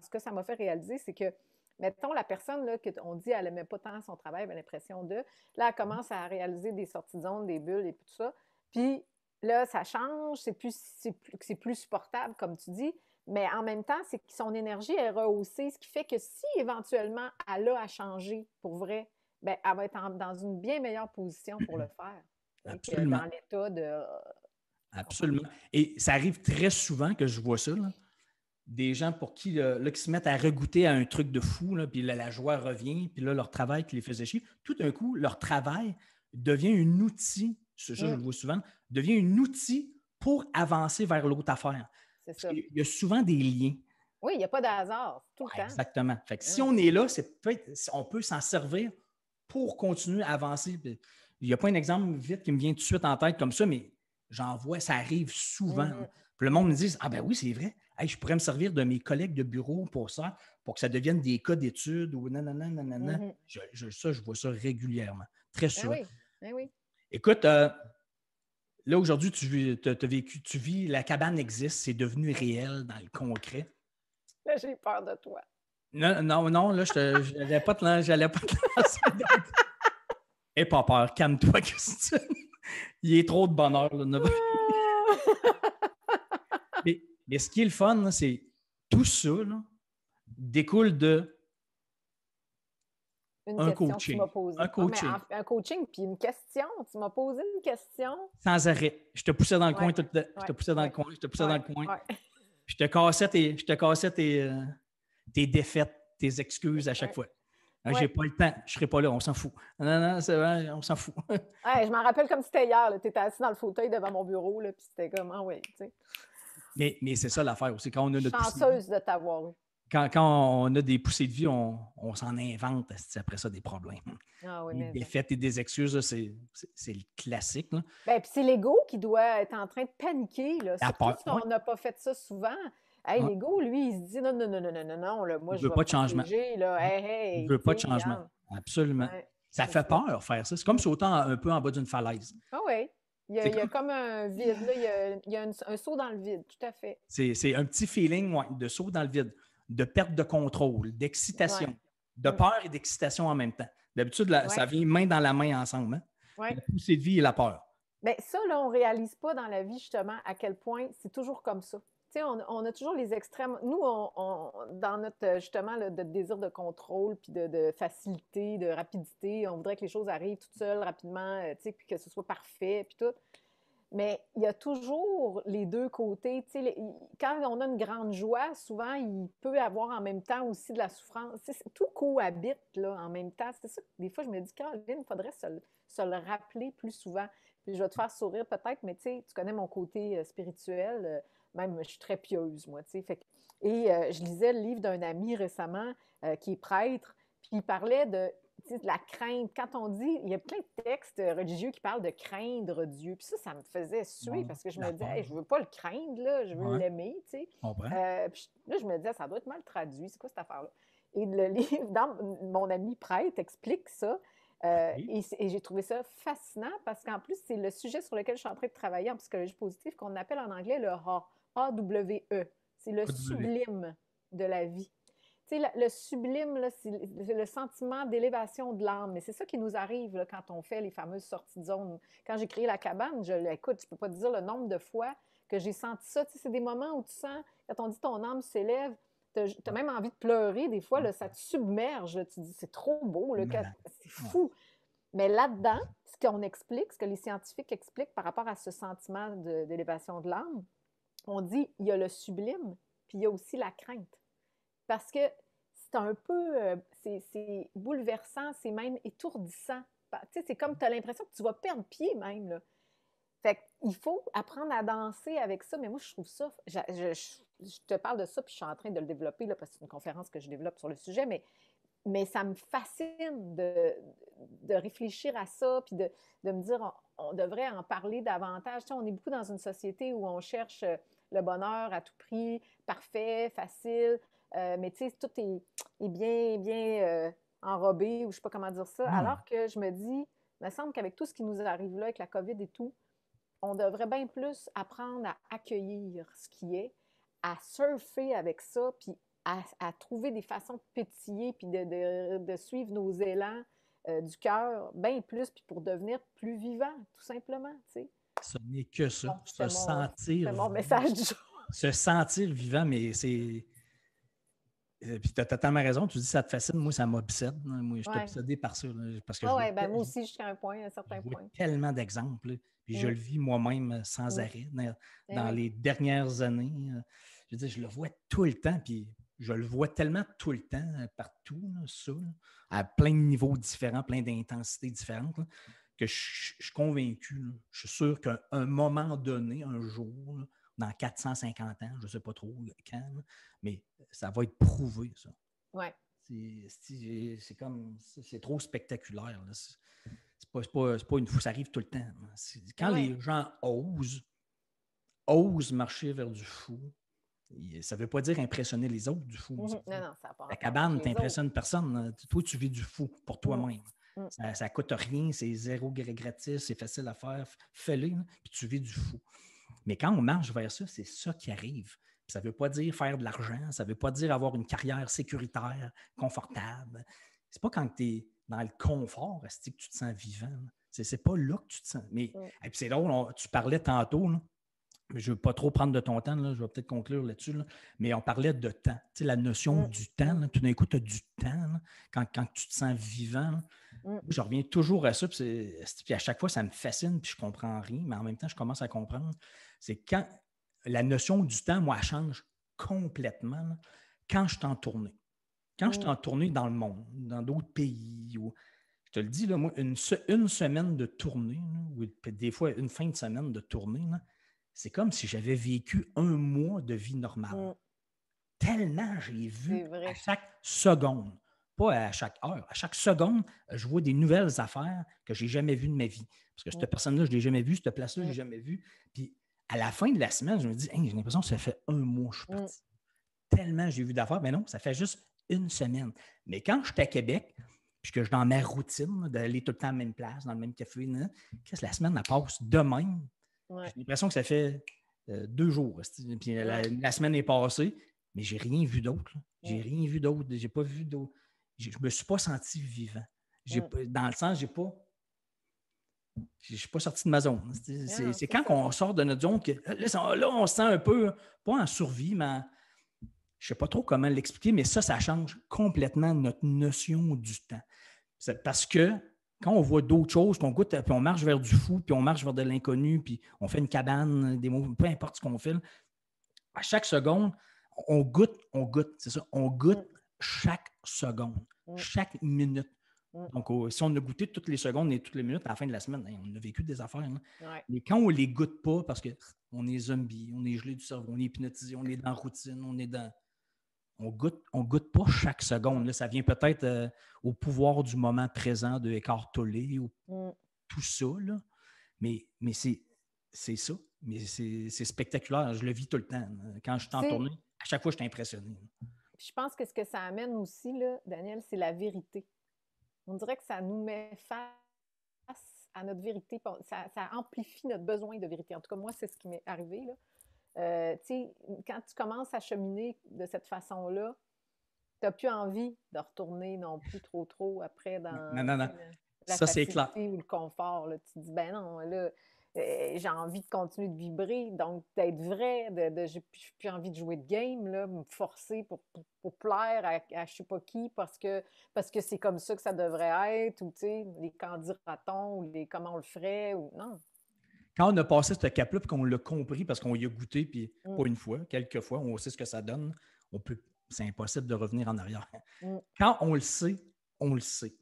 Speaker 2: Ce que ça m'a fait réaliser, c'est que, mettons, la personne, là, qu'on dit elle n'aimait pas tant son travail, elle avait l'impression de. Là, elle commence à réaliser des sorties de zone, des bulles et tout ça. Puis là, ça change, c'est plus supportable, comme tu dis. Mais en même temps, c'est que son énergie est rehaussée, ce qui fait que si éventuellement elle a à changer pour vrai, bien, elle va être dans une bien meilleure position pour le faire.
Speaker 1: Absolument.
Speaker 2: Dans l'état de.
Speaker 1: Absolument. Et ça arrive très souvent que je vois ça. Là. Des gens pour qui se mettent à regoûter à un truc de fou, là, puis là, la joie revient, puis là, leur travail qui les faisait chier, tout d'un coup, leur travail devient un outil, ça je le vois souvent, devient un outil pour avancer vers l'autre affaire.
Speaker 2: C'est ça.
Speaker 1: Il y a souvent des liens.
Speaker 2: Oui, il n'y a pas de hasard, tout le temps.
Speaker 1: Exactement. Fait que si on est là, on peut s'en servir pour continuer à avancer. Il n'y a pas un exemple vite qui me vient tout de suite en tête comme ça, mais j'en vois, ça arrive souvent. Puis le monde me dit, ah ben oui, c'est vrai, hey, je pourrais me servir de mes collègues de bureau pour ça, pour que ça devienne des cas d'études ou nanana. Je vois ça régulièrement, très souvent.
Speaker 2: Oui.
Speaker 1: Écoute, là, aujourd'hui, tu vis, la cabane existe, c'est devenu réel dans le concret.
Speaker 2: Là, j'ai peur de toi.
Speaker 1: Non, là, j'allais pas te lancer. N'aie pas peur, calme-toi, Christine. Il est trop de bonheur. Là, mais ce qui est le fun, là, c'est tout ça là, découle de
Speaker 2: un coaching. Un coaching, puis une question. Tu m'as posé une question.
Speaker 1: Sans arrêt. Je te poussais dans le coin. Je te poussais dans le coin. Je te cassais tes défaites, tes excuses à chaque fois. Ah, j'ai pas le temps, je serai pas là, on s'en fout. Non, non, c'est vrai, on s'en fout.
Speaker 2: Je m'en rappelle comme c'était hier. Tu étais assis dans le fauteuil devant mon bureau, là, puis c'était comme, ah oui, tu sais.
Speaker 1: Mais c'est ça l'affaire aussi. Quand on a notre
Speaker 2: Chanceuse de t'avoir eu.
Speaker 1: quand on a des poussées de vie, on s'en invente après ça des problèmes.
Speaker 2: Ah oui,
Speaker 1: Des
Speaker 2: mais
Speaker 1: défaites et des excuses, c'est le classique. Là.
Speaker 2: ben, puis c'est l'ego qui doit être en train de paniquer, là.
Speaker 1: La
Speaker 2: Surtout
Speaker 1: peur,
Speaker 2: si on n'a pas fait ça souvent. Hey,
Speaker 1: ouais.
Speaker 2: l'ego, lui, il se dit non, non, non, non, non, non, non, là, moi,
Speaker 1: Il ne
Speaker 2: je
Speaker 1: veut
Speaker 2: vais
Speaker 1: pas
Speaker 2: me
Speaker 1: de changement.
Speaker 2: protéger, là. Hey,
Speaker 1: Il ne
Speaker 2: hey,
Speaker 1: veut pas
Speaker 2: tu
Speaker 1: de
Speaker 2: sais,
Speaker 1: changement.
Speaker 2: regarde.
Speaker 1: Absolument.
Speaker 2: Ouais,
Speaker 1: Ça
Speaker 2: c'est
Speaker 1: fait
Speaker 2: ça.
Speaker 1: peur faire ça. C'est comme sauter un peu en bas d'une falaise.
Speaker 2: Ah oui.
Speaker 1: C'est
Speaker 2: Il y a
Speaker 1: comme
Speaker 2: comme un vide, là. Il y a un saut dans le vide, tout à fait.
Speaker 1: c'est un petit feeling de saut dans le vide, de perte de contrôle,
Speaker 2: Ouais.
Speaker 1: d'excitation, de peur et d'excitation en même temps. D'habitude, ça vient main dans la main ensemble. Hein?
Speaker 2: Ouais.
Speaker 1: La poussée de vie et la peur.
Speaker 2: Bien, ça, là, on ne réalise pas dans la vie, justement, à quel point c'est toujours comme ça. Tu sais, on a toujours les extrêmes. Nous, dans notre, justement, là, de désir de contrôle, puis de facilité, de rapidité, on voudrait que les choses arrivent toutes seules, rapidement, tu sais, puis que ce soit parfait, puis tout. Mais il y a toujours les deux côtés. Tu sais, quand on a une grande joie, souvent, il peut y avoir en même temps aussi de la souffrance. Tout cohabite là, en même temps. C'est ça que des fois, je me dis, Caroline, il faudrait se le rappeler plus souvent. Puis je vais te faire sourire peut-être, mais tu sais, tu connais mon côté spirituel. Même, je suis très pieuse, moi. Tu sais, je lisais le livre d'un ami récemment qui est prêtre, puis il parlait de la crainte. Quand on dit, il y a plein de textes religieux qui parlent de craindre Dieu. Puis ça me faisait suer parce que je me disais, hey, je ne veux pas le craindre, là, je veux l'aimer. Tu sais. Puis là, je me disais, ça doit être mal traduit. C'est quoi cette affaire-là? Et le livre, mon ami prêtre explique ça. Et j'ai trouvé ça fascinant parce qu'en plus, c'est le sujet sur lequel je suis en train de travailler en psychologie positive qu'on appelle en anglais le AWE. C'est le sublime de la vie. Tu sais, le sublime, là, c'est le sentiment d'élévation de l'âme. Mais c'est ça qui nous arrive là, quand on fait les fameuses sorties de zone. Quand j'ai créé la cabane, écoute, je ne peux pas te dire le nombre de fois que j'ai senti ça. Tu sais, c'est des moments où tu sens, quand on dit ton âme s'élève, tu as même envie de pleurer. Des fois, là, ça te submerge. Là, tu te dis, c'est trop beau, c'est fou. Mais là-dedans, ce qu'on explique, ce que les scientifiques expliquent par rapport à ce sentiment d'élévation de l'âme, on dit il y a le sublime, puis il y a aussi la crainte. Parce que c'est un peu, c'est bouleversant, c'est même étourdissant. Tu sais, c'est comme tu as l'impression que tu vas perdre pied même, là. Fait qu'il faut apprendre à danser avec ça. Mais moi, je trouve ça, je te parle de ça, puis je suis en train de le développer, là, parce que c'est une conférence que je développe sur le sujet, mais ça me fascine de réfléchir à ça, puis de me dire, on devrait en parler davantage. Tu sais, on est beaucoup dans une société où on cherche le bonheur à tout prix, parfait, facile, mais tu sais, tout est bien, bien enrobé, ou je ne sais pas comment dire ça. Alors que je me dis, il me semble qu'avec tout ce qui nous arrive là, avec la COVID et tout, on devrait bien plus apprendre à accueillir ce qui est, à surfer avec ça, puis à trouver des façons de pétiller, puis de suivre nos élans du cœur bien plus, puis pour devenir plus vivant, tout simplement, tu sais.
Speaker 1: Ce n'est que ça,
Speaker 2: Bon,
Speaker 1: c'est
Speaker 2: mon message du jour.
Speaker 1: Se sentir vivant, mais c'est... Puis tu as totalement raison, tu dis ça te fascine, moi ça m'obsède. Moi, je suis obsédé par ça. Là, parce que
Speaker 2: moi aussi, jusqu'à un point, un certain point.
Speaker 1: Je vois tellement d'exemples, puis je le vis moi-même sans arrêt dans les dernières années. Je veux dire, je le vois tout le temps, puis je le vois tellement tout le temps, partout, là, ça, là, à plein de niveaux différents, plein d'intensités différentes, là, que je suis convaincu, là, je suis sûr qu'à un moment donné, un jour, là, dans 450 ans, je ne sais pas trop quand, là, mais ça va être prouvé, ça.
Speaker 2: Ouais.
Speaker 1: C'est comme, c'est trop spectaculaire. Là. C'est pas une fois, ça arrive tout le temps. Quand les gens osent marcher vers du fou, ça ne veut pas dire impressionner les autres du fou.
Speaker 2: Non, ça n'a pas
Speaker 1: La cabane, tu n'impressionnes personne. Toi, tu vis du fou pour toi-même. Ça ne coûte rien, c'est zéro gratis, c'est facile à faire. Fais-le, puis tu vis du fou. Mais quand on marche vers ça, c'est ça qui arrive. Puis ça ne veut pas dire faire de l'argent, ça ne veut pas dire avoir une carrière sécuritaire, confortable. C'est pas quand tu es dans le confort que tu te sens vivant. C'est pas là que tu te sens. Mais et puis c'est drôle, tu parlais tantôt, là, mais je ne veux pas trop prendre de ton temps, là, je vais peut-être conclure là-dessus, là, mais on parlait de temps. Tu sais, la notion du temps, là, tout d'un coup, tu as du temps là, quand tu te sens vivant. Je reviens toujours à ça, puis à chaque fois, ça me fascine, puis je ne comprends rien, mais en même temps, je commence à comprendre. C'est quand la notion du temps, moi, elle change complètement là, quand je suis en tournée. Quand je suis en tournée dans le monde, dans d'autres pays, je te le dis, là, moi, une semaine de tournée, là, ou des fois une fin de semaine de tournée, là, c'est comme si j'avais vécu un mois de vie normale. Tellement j'ai vu à chaque seconde, pas à chaque heure, à chaque seconde, je vois des nouvelles affaires que je n'ai jamais vues de ma vie. Parce que cette personne-là, je ne l'ai jamais vue, cette place-là, je ne l'ai jamais vue. Puis à la fin de la semaine, je me dis, hey, j'ai l'impression que ça fait un mois que je suis parti. Tellement j'ai vu d'affaires, mais non, ça fait juste une semaine. Mais quand je suis à Québec, puis que je suis dans ma routine d'aller tout le temps à la même place, dans le même café, qu'est-ce que la semaine, elle passe de même. J'ai l'impression que ça fait 2 jours. Puis la semaine est passée, mais j'ai rien vu d'autre. J'ai rien vu d'autre. J'ai pas vu d'autre. Je me suis pas senti vivant. Dans le sens, je ne suis pas sorti de ma zone. C'est quand on sort de notre zone que là, on se sent un peu, pas en survie, mais je ne sais pas trop comment l'expliquer, mais ça change complètement notre notion du temps. C'est parce que quand on voit d'autres choses, qu'on goûte, puis on marche vers du fou, puis on marche vers de l'inconnu, puis on fait une cabane, des mots, peu importe ce qu'on fait, à chaque seconde, on goûte, c'est ça, on goûte chaque seconde, chaque minute. Donc, si on a goûté toutes les secondes et toutes les minutes à la fin de la semaine, on a vécu des affaires. Mais quand on ne les goûte pas, parce qu'on est zombie, on est gelé du cerveau, on est hypnotisé, on est dans la routine, on goûte pas chaque seconde. Là, ça vient peut-être au pouvoir du moment présent de Eckhart Tolle ou tout ça. Là. Mais c'est ça. Mais c'est spectaculaire. Je le vis tout le temps. Quand je suis en tournée, à chaque fois, je suis impressionné.
Speaker 2: Je pense que ce que ça amène aussi, là, Daniel, c'est la vérité. On dirait que ça nous met face à notre vérité. Ça amplifie notre besoin de vérité. En tout cas, moi, c'est ce qui m'est arrivé. Là. Quand tu commences à cheminer de cette façon-là, tu n'as plus envie de retourner non plus trop après dans
Speaker 1: non.
Speaker 2: la
Speaker 1: ça, c'est clair.
Speaker 2: facilité ou le confort. Là. Tu te dis, ben non, là, j'ai envie de continuer de vibrer, donc d'être vrai, j'ai plus envie de jouer de game, là, me forcer pour plaire à je sais pas qui parce que c'est comme ça que ça devrait être, ou tu sais, les candidatons, ou comment on le ferait, ou non.
Speaker 1: Quand on a passé ce cap-là, puis qu'on l'a compris parce qu'on y a goûté, puis pas une fois, quelques fois, on sait ce que ça donne, c'est impossible de revenir en arrière. Quand on le sait, on le sait.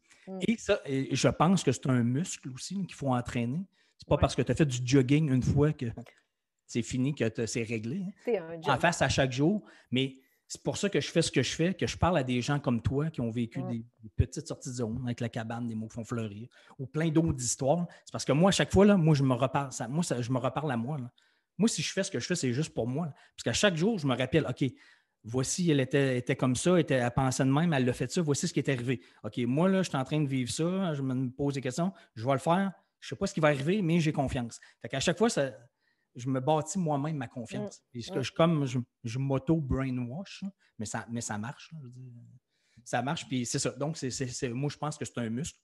Speaker 1: Et je pense que c'est un muscle aussi qu'il faut entraîner. C'est pas parce que tu as fait du jogging une fois que c'est fini, que c'est réglé. En face à chaque jour. Mais c'est pour ça que je fais ce que je fais, que je parle à des gens comme toi qui ont vécu des petites sorties de zone avec la cabane, des mots qui font fleurir, ou plein d'autres histoires. C'est parce que moi, à chaque fois, là, moi, je me reparle. Je me reparle à moi. Là. Moi, si je fais ce que je fais, c'est juste pour moi. Là. Parce qu'à chaque jour, je me rappelle, OK, voici, elle était comme ça, elle pensait de même, elle l'a fait ça, voici ce qui est arrivé. OK, moi, là, je suis en train de vivre ça, je me pose des questions, je vais le faire, je ne sais pas ce qui va arriver, mais j'ai confiance. Fait qu'à chaque fois, je me bâtis moi-même ma confiance. Je m'auto-brainwash, mais ça marche. Là, ça marche, puis c'est ça. Donc, moi, je pense que c'est un muscle.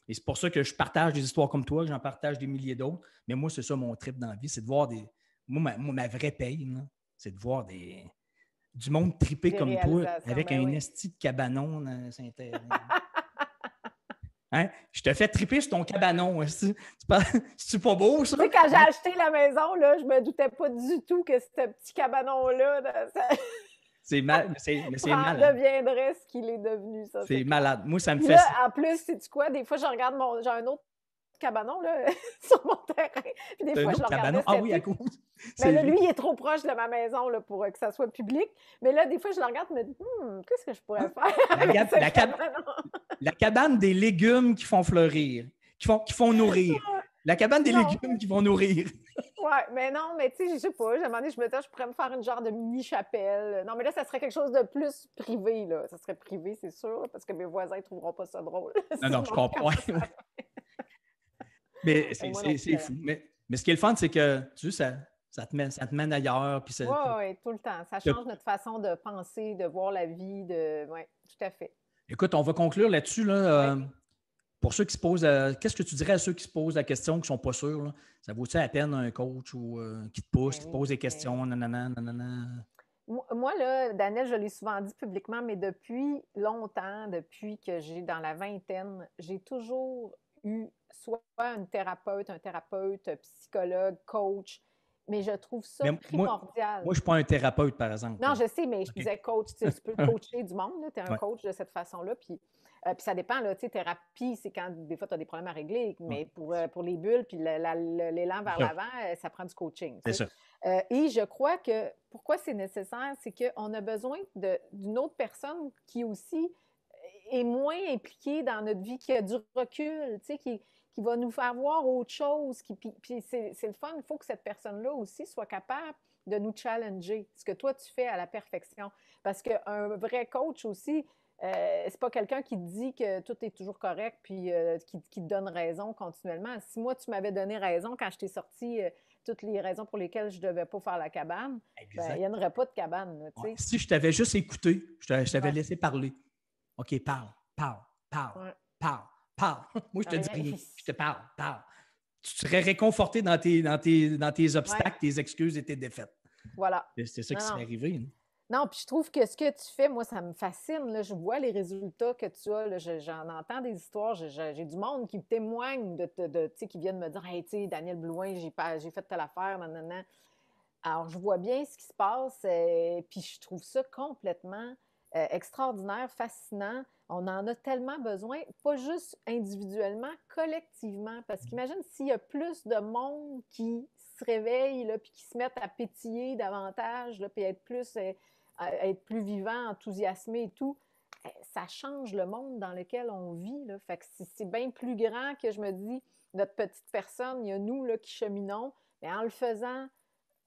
Speaker 1: Et c'est pour ça que je partage des histoires comme toi, que j'en partage des milliers d'autres. Mais moi, c'est ça mon trip dans la vie, c'est de voir des... Moi, ma vraie paye, là, c'est de voir du monde trippé comme toi, avec un esti de cabanon dans Saint-Terre. Hein? Je te fais triper sur ton cabanon. C'est-tu pas beau, ça?
Speaker 2: Tu sais, quand j'ai acheté la maison, là, je me doutais pas du tout que ce petit cabanon-là...
Speaker 1: C'est malade.
Speaker 2: deviendrait ce qu'il est devenu, ça.
Speaker 1: C'est malade. Moi, ça me fait...
Speaker 2: Là, en plus, sais-tu quoi? Des fois, je regarde j'ai un autre cabanon là, sur mon terrain. Puis des fois, je le regardais.
Speaker 1: Ah oui, à cause.
Speaker 2: Mais là, lui, il est trop proche de ma maison là, pour que ça soit public. Mais là, des fois, je le regarde et me dis, qu'est-ce que je pourrais faire?
Speaker 1: La cabane des légumes qui font fleurir, qui font nourrir. La cabane des légumes qui vont nourrir.
Speaker 2: Ouais, mais non, mais tu sais, je sais pas. J'ai demandé, je me disais, je pourrais me faire une genre de mini-chapelle. Non, mais là, ça serait quelque chose de plus privé, là. Ça serait privé, c'est sûr, parce que mes voisins ne trouveront pas ça drôle.
Speaker 1: Non, je comprends. Mais c'est fou. Mais ce qui est le fun, c'est que, tu sais, ça te mène ailleurs.
Speaker 2: Oui, tout le temps. Ça change notre façon de penser, de voir la vie. Oui, tout à fait.
Speaker 1: Écoute, on va conclure là-dessus. Là, pour ceux qui se posent, qu'est-ce que tu dirais à ceux qui se posent la question, qui ne sont pas sûrs? Là? Ça vaut-tu la peine un coach ou qui te pousse, qui te pose des questions? Nanana.
Speaker 2: Moi, là, Daniel, je l'ai souvent dit publiquement, mais depuis longtemps, depuis que j'ai dans la vingtaine, j'ai toujours eu soit un thérapeute, psychologue, coach, Mais je trouve ça
Speaker 1: Mais
Speaker 2: primordial.
Speaker 1: Moi, je ne suis pas un thérapeute, par exemple.
Speaker 2: Non, je sais, mais je
Speaker 1: OK.
Speaker 2: disais coach, tu peux coacher du monde, tu es un
Speaker 1: Ouais.
Speaker 2: coach de cette façon-là, puis ça dépend, là, tu sais, thérapie, c'est quand des fois tu as des problèmes à régler, mais pour les bulles, puis l'élan vers l'avant, ça prend du coaching.
Speaker 1: C'est ça.
Speaker 2: Et je crois que, pourquoi c'est nécessaire, c'est qu'on a besoin d'une autre personne qui aussi est moins impliquée dans notre vie, qui a du recul, tu sais, qui va nous faire voir autre chose. Puis c'est le fun, il faut que cette personne-là aussi soit capable de nous challenger, ce que toi, tu fais à la perfection. Parce qu'un vrai coach aussi, c'est pas quelqu'un qui te dit que tout est toujours correct puis qui te donne raison continuellement. Si moi, tu m'avais donné raison quand je t'ai sorti toutes les raisons pour lesquelles je ne devais pas faire la cabane, il n'y en aurait pas de cabane. Là,
Speaker 1: si je t'avais juste écouté, je t'avais laissé parler. OK, parle. Moi, je te dis rien. Je te parle. Tu serais réconforté dans tes obstacles, tes excuses et tes défaites.
Speaker 2: Voilà.
Speaker 1: C'est ça qui serait arrivé. Hein?
Speaker 2: Non, puis je trouve que ce que tu fais, moi, ça me fascine. Là. Je vois les résultats que tu as. Là. J'en entends des histoires. J'ai du monde qui me témoigne qui viennent me dire « Hey, tu sais, Daniel Blouin, j'ai fait telle affaire, nanana. » Alors, je vois bien ce qui se passe, puis je trouve ça complètement extraordinaire, fascinant. On en a tellement besoin, pas juste individuellement, collectivement. Parce qu'imagine s'il y a plus de monde qui se réveille, là, puis qui se mettent à pétiller davantage, là, puis être plus vivant, enthousiasmé et tout, ça change le monde dans lequel on vit. Là. Fait que c'est bien plus grand que je me dis, notre petite personne, il y a nous là, qui cheminons, mais en le faisant,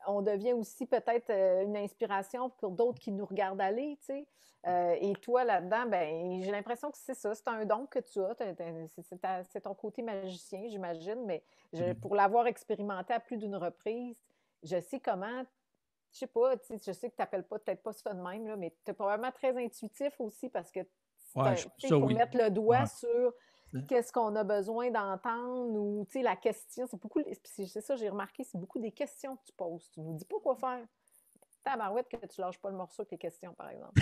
Speaker 2: on devient aussi peut-être une inspiration pour d'autres qui nous regardent aller, tu sais. Et toi, là-dedans, ben, j'ai l'impression que c'est ça, c'est un don que tu as. C'est ton côté magicien, j'imagine, mais pour l'avoir expérimenté à plus d'une reprise, je sais comment, je sais pas, je sais que tu n'appelles peut-être pas ça de même, là, mais tu es probablement très intuitif aussi parce que pour mettre le doigt sur qu'est-ce qu'on a besoin d'entendre ou la question, c'est ça, j'ai remarqué, c'est beaucoup des questions que tu poses. Tu ne nous dis pas quoi faire. Tabarouette que tu lâches pas le morceau avec les questions, par exemple.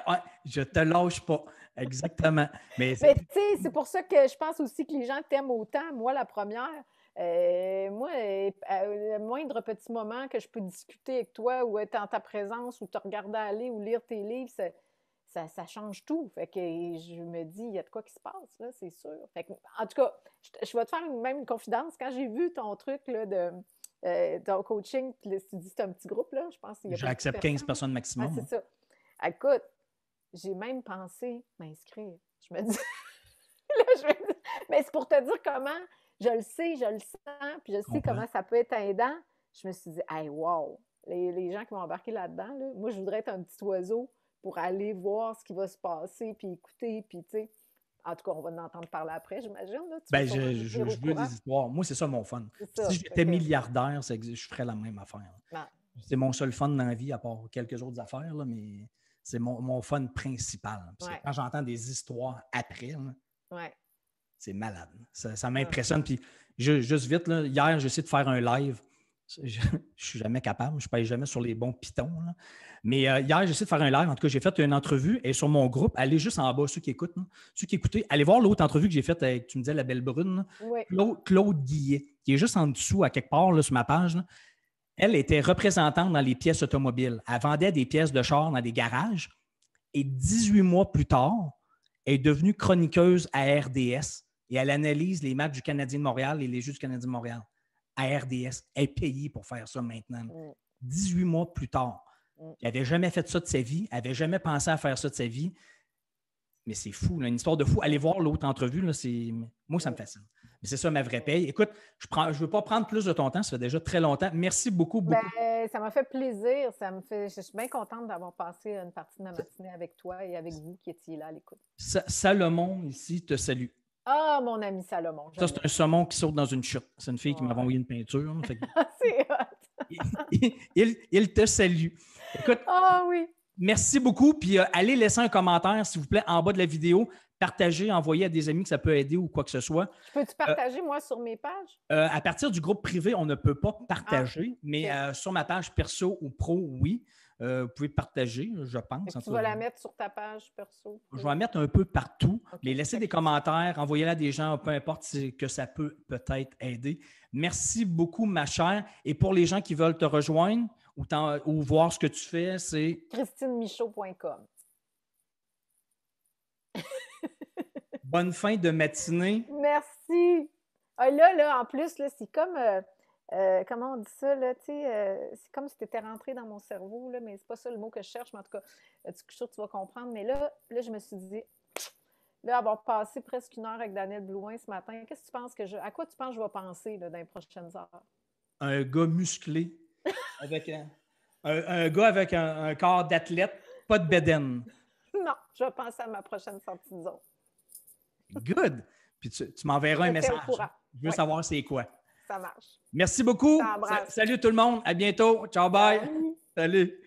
Speaker 1: Ouais, je te lâche pas. Exactement. Mais
Speaker 2: tu sais, c'est pour ça que je pense aussi que les gens t'aiment autant. Moi, la première, le moindre petit moment que je peux discuter avec toi ou être en ta présence ou te regarder aller ou lire tes livres, ça change tout. Fait que je me dis, il y a de quoi qui se passe, là, c'est sûr. Fait que, en tout cas, je vais te faire même une confidence. Quand j'ai vu ton truc là, ton coaching, tu dis c'est un petit groupe, là, je pense qu'il y a
Speaker 1: j'accepte 15 personnes maximum.
Speaker 2: Ah, c'est ça. Écoute, j'ai même pensé m'inscrire. Je me dis, mais c'est pour te dire comment je le sais, je le sens, puis je sais comment ça peut être aidant. Je me suis dit, hey, wow, les gens qui vont embarquer là-dedans, là, moi, je voudrais être un petit oiseau pour aller voir ce qui va se passer, puis écouter, puis tu sais. En tout cas, on va en entendre parler après, j'imagine. Là.
Speaker 1: Je veux des histoires. Moi, c'est ça mon fun. Si j'étais milliardaire, je ferais la même affaire. C'est mon seul fun dans la vie, à part quelques autres affaires, là, mais c'est mon fun principal. Quand j'entends des histoires après, là, c'est malade. Ça m'impressionne. Puis juste vite, là, hier, j'ai essayé de faire un live. Je ne suis jamais capable, je ne paye jamais sur les bons pitons. Là. Mais hier, j'ai essayé de faire un live. En tout cas, j'ai fait une entrevue et sur mon groupe, allez juste en bas, ceux qui écoutent, ceux qui écoutaient, allez voir l'autre entrevue que j'ai faite avec, tu me disais, la Belle Brune, Claude Guillet, qui est juste en dessous, à quelque part, là, sur ma page. Là. Elle était représentante dans les pièces automobiles. Elle vendait des pièces de char dans des garages. Et 18 mois plus tard, elle est devenue chroniqueuse à RDS et elle analyse les matchs du Canadien de Montréal et les jeux du Canadien de Montréal à RDS. Elle est payée pour faire ça maintenant. 18 mois plus tard. Elle n'avait jamais fait ça de sa vie. Elle n'avait jamais pensé à faire ça de sa vie. Mais c'est fou, là, une histoire de fou. Allez voir l'autre entrevue. Là, moi, ça me fascine. Mais c'est ça ma vraie paye. Écoute, je ne veux pas prendre plus de ton temps. Ça fait déjà très longtemps. Merci beaucoup.
Speaker 2: Ça m'a fait plaisir. Je suis bien contente d'avoir passé une partie de ma matinée avec toi et avec vous qui étiez là à l'écoute.
Speaker 1: Salomon, ici, te salue.
Speaker 2: Ah, mon ami Salomon.
Speaker 1: Ça, c'est un saumon qui saute dans une chute. C'est une fille qui m'a envoyé une peinture. Fait que...
Speaker 2: c'est hot.
Speaker 1: il te salue. Écoute,
Speaker 2: oui.
Speaker 1: Merci beaucoup. Puis allez laisser un commentaire, s'il vous plaît, en bas de la vidéo. Partagez, envoyez à des amis que ça peut aider ou quoi que ce soit.
Speaker 2: Peux-tu partager, moi, sur mes pages?
Speaker 1: À partir du groupe privé, on ne peut pas partager, mais sur ma page perso ou pro, oui. Vous pouvez partager, je pense.
Speaker 2: Tu vas la mettre sur ta page perso?
Speaker 1: Je vais la mettre un peu partout,
Speaker 2: okay.
Speaker 1: Mais laissez des commentaires, envoyez-la à des gens, peu importe que ça peut peut-être aider. Merci beaucoup, ma chère. Et pour les gens qui veulent te rejoindre ou voir ce que tu fais, c'est...
Speaker 2: ChristineMichaud.com.
Speaker 1: Bonne fin de matinée.
Speaker 2: Merci. Ah, là, en plus, là, c'est comme... comment on dit ça, là, tu sais, c'est comme si tu étais rentré dans mon cerveau, là, mais c'est pas ça le mot que je cherche, mais en tout cas, je suis sûre que tu vas comprendre. Mais là, je me suis dit, là, avoir passé presque 1 heure avec Daniel Blouin ce matin, qu'est-ce que tu penses à quoi tu penses que je vais penser là, dans les prochaines heures?
Speaker 1: Un gars musclé, avec un gars avec un corps d'athlète, pas de bédaine.
Speaker 2: Non, je vais penser à ma prochaine sortie de zone.
Speaker 1: Good! Puis tu m'enverras un message. Je veux savoir c'est quoi.
Speaker 2: Ça marche.
Speaker 1: Merci beaucoup.
Speaker 2: Salut
Speaker 1: tout le monde. À bientôt. Ciao, bye.
Speaker 2: Salut.
Speaker 1: Salut.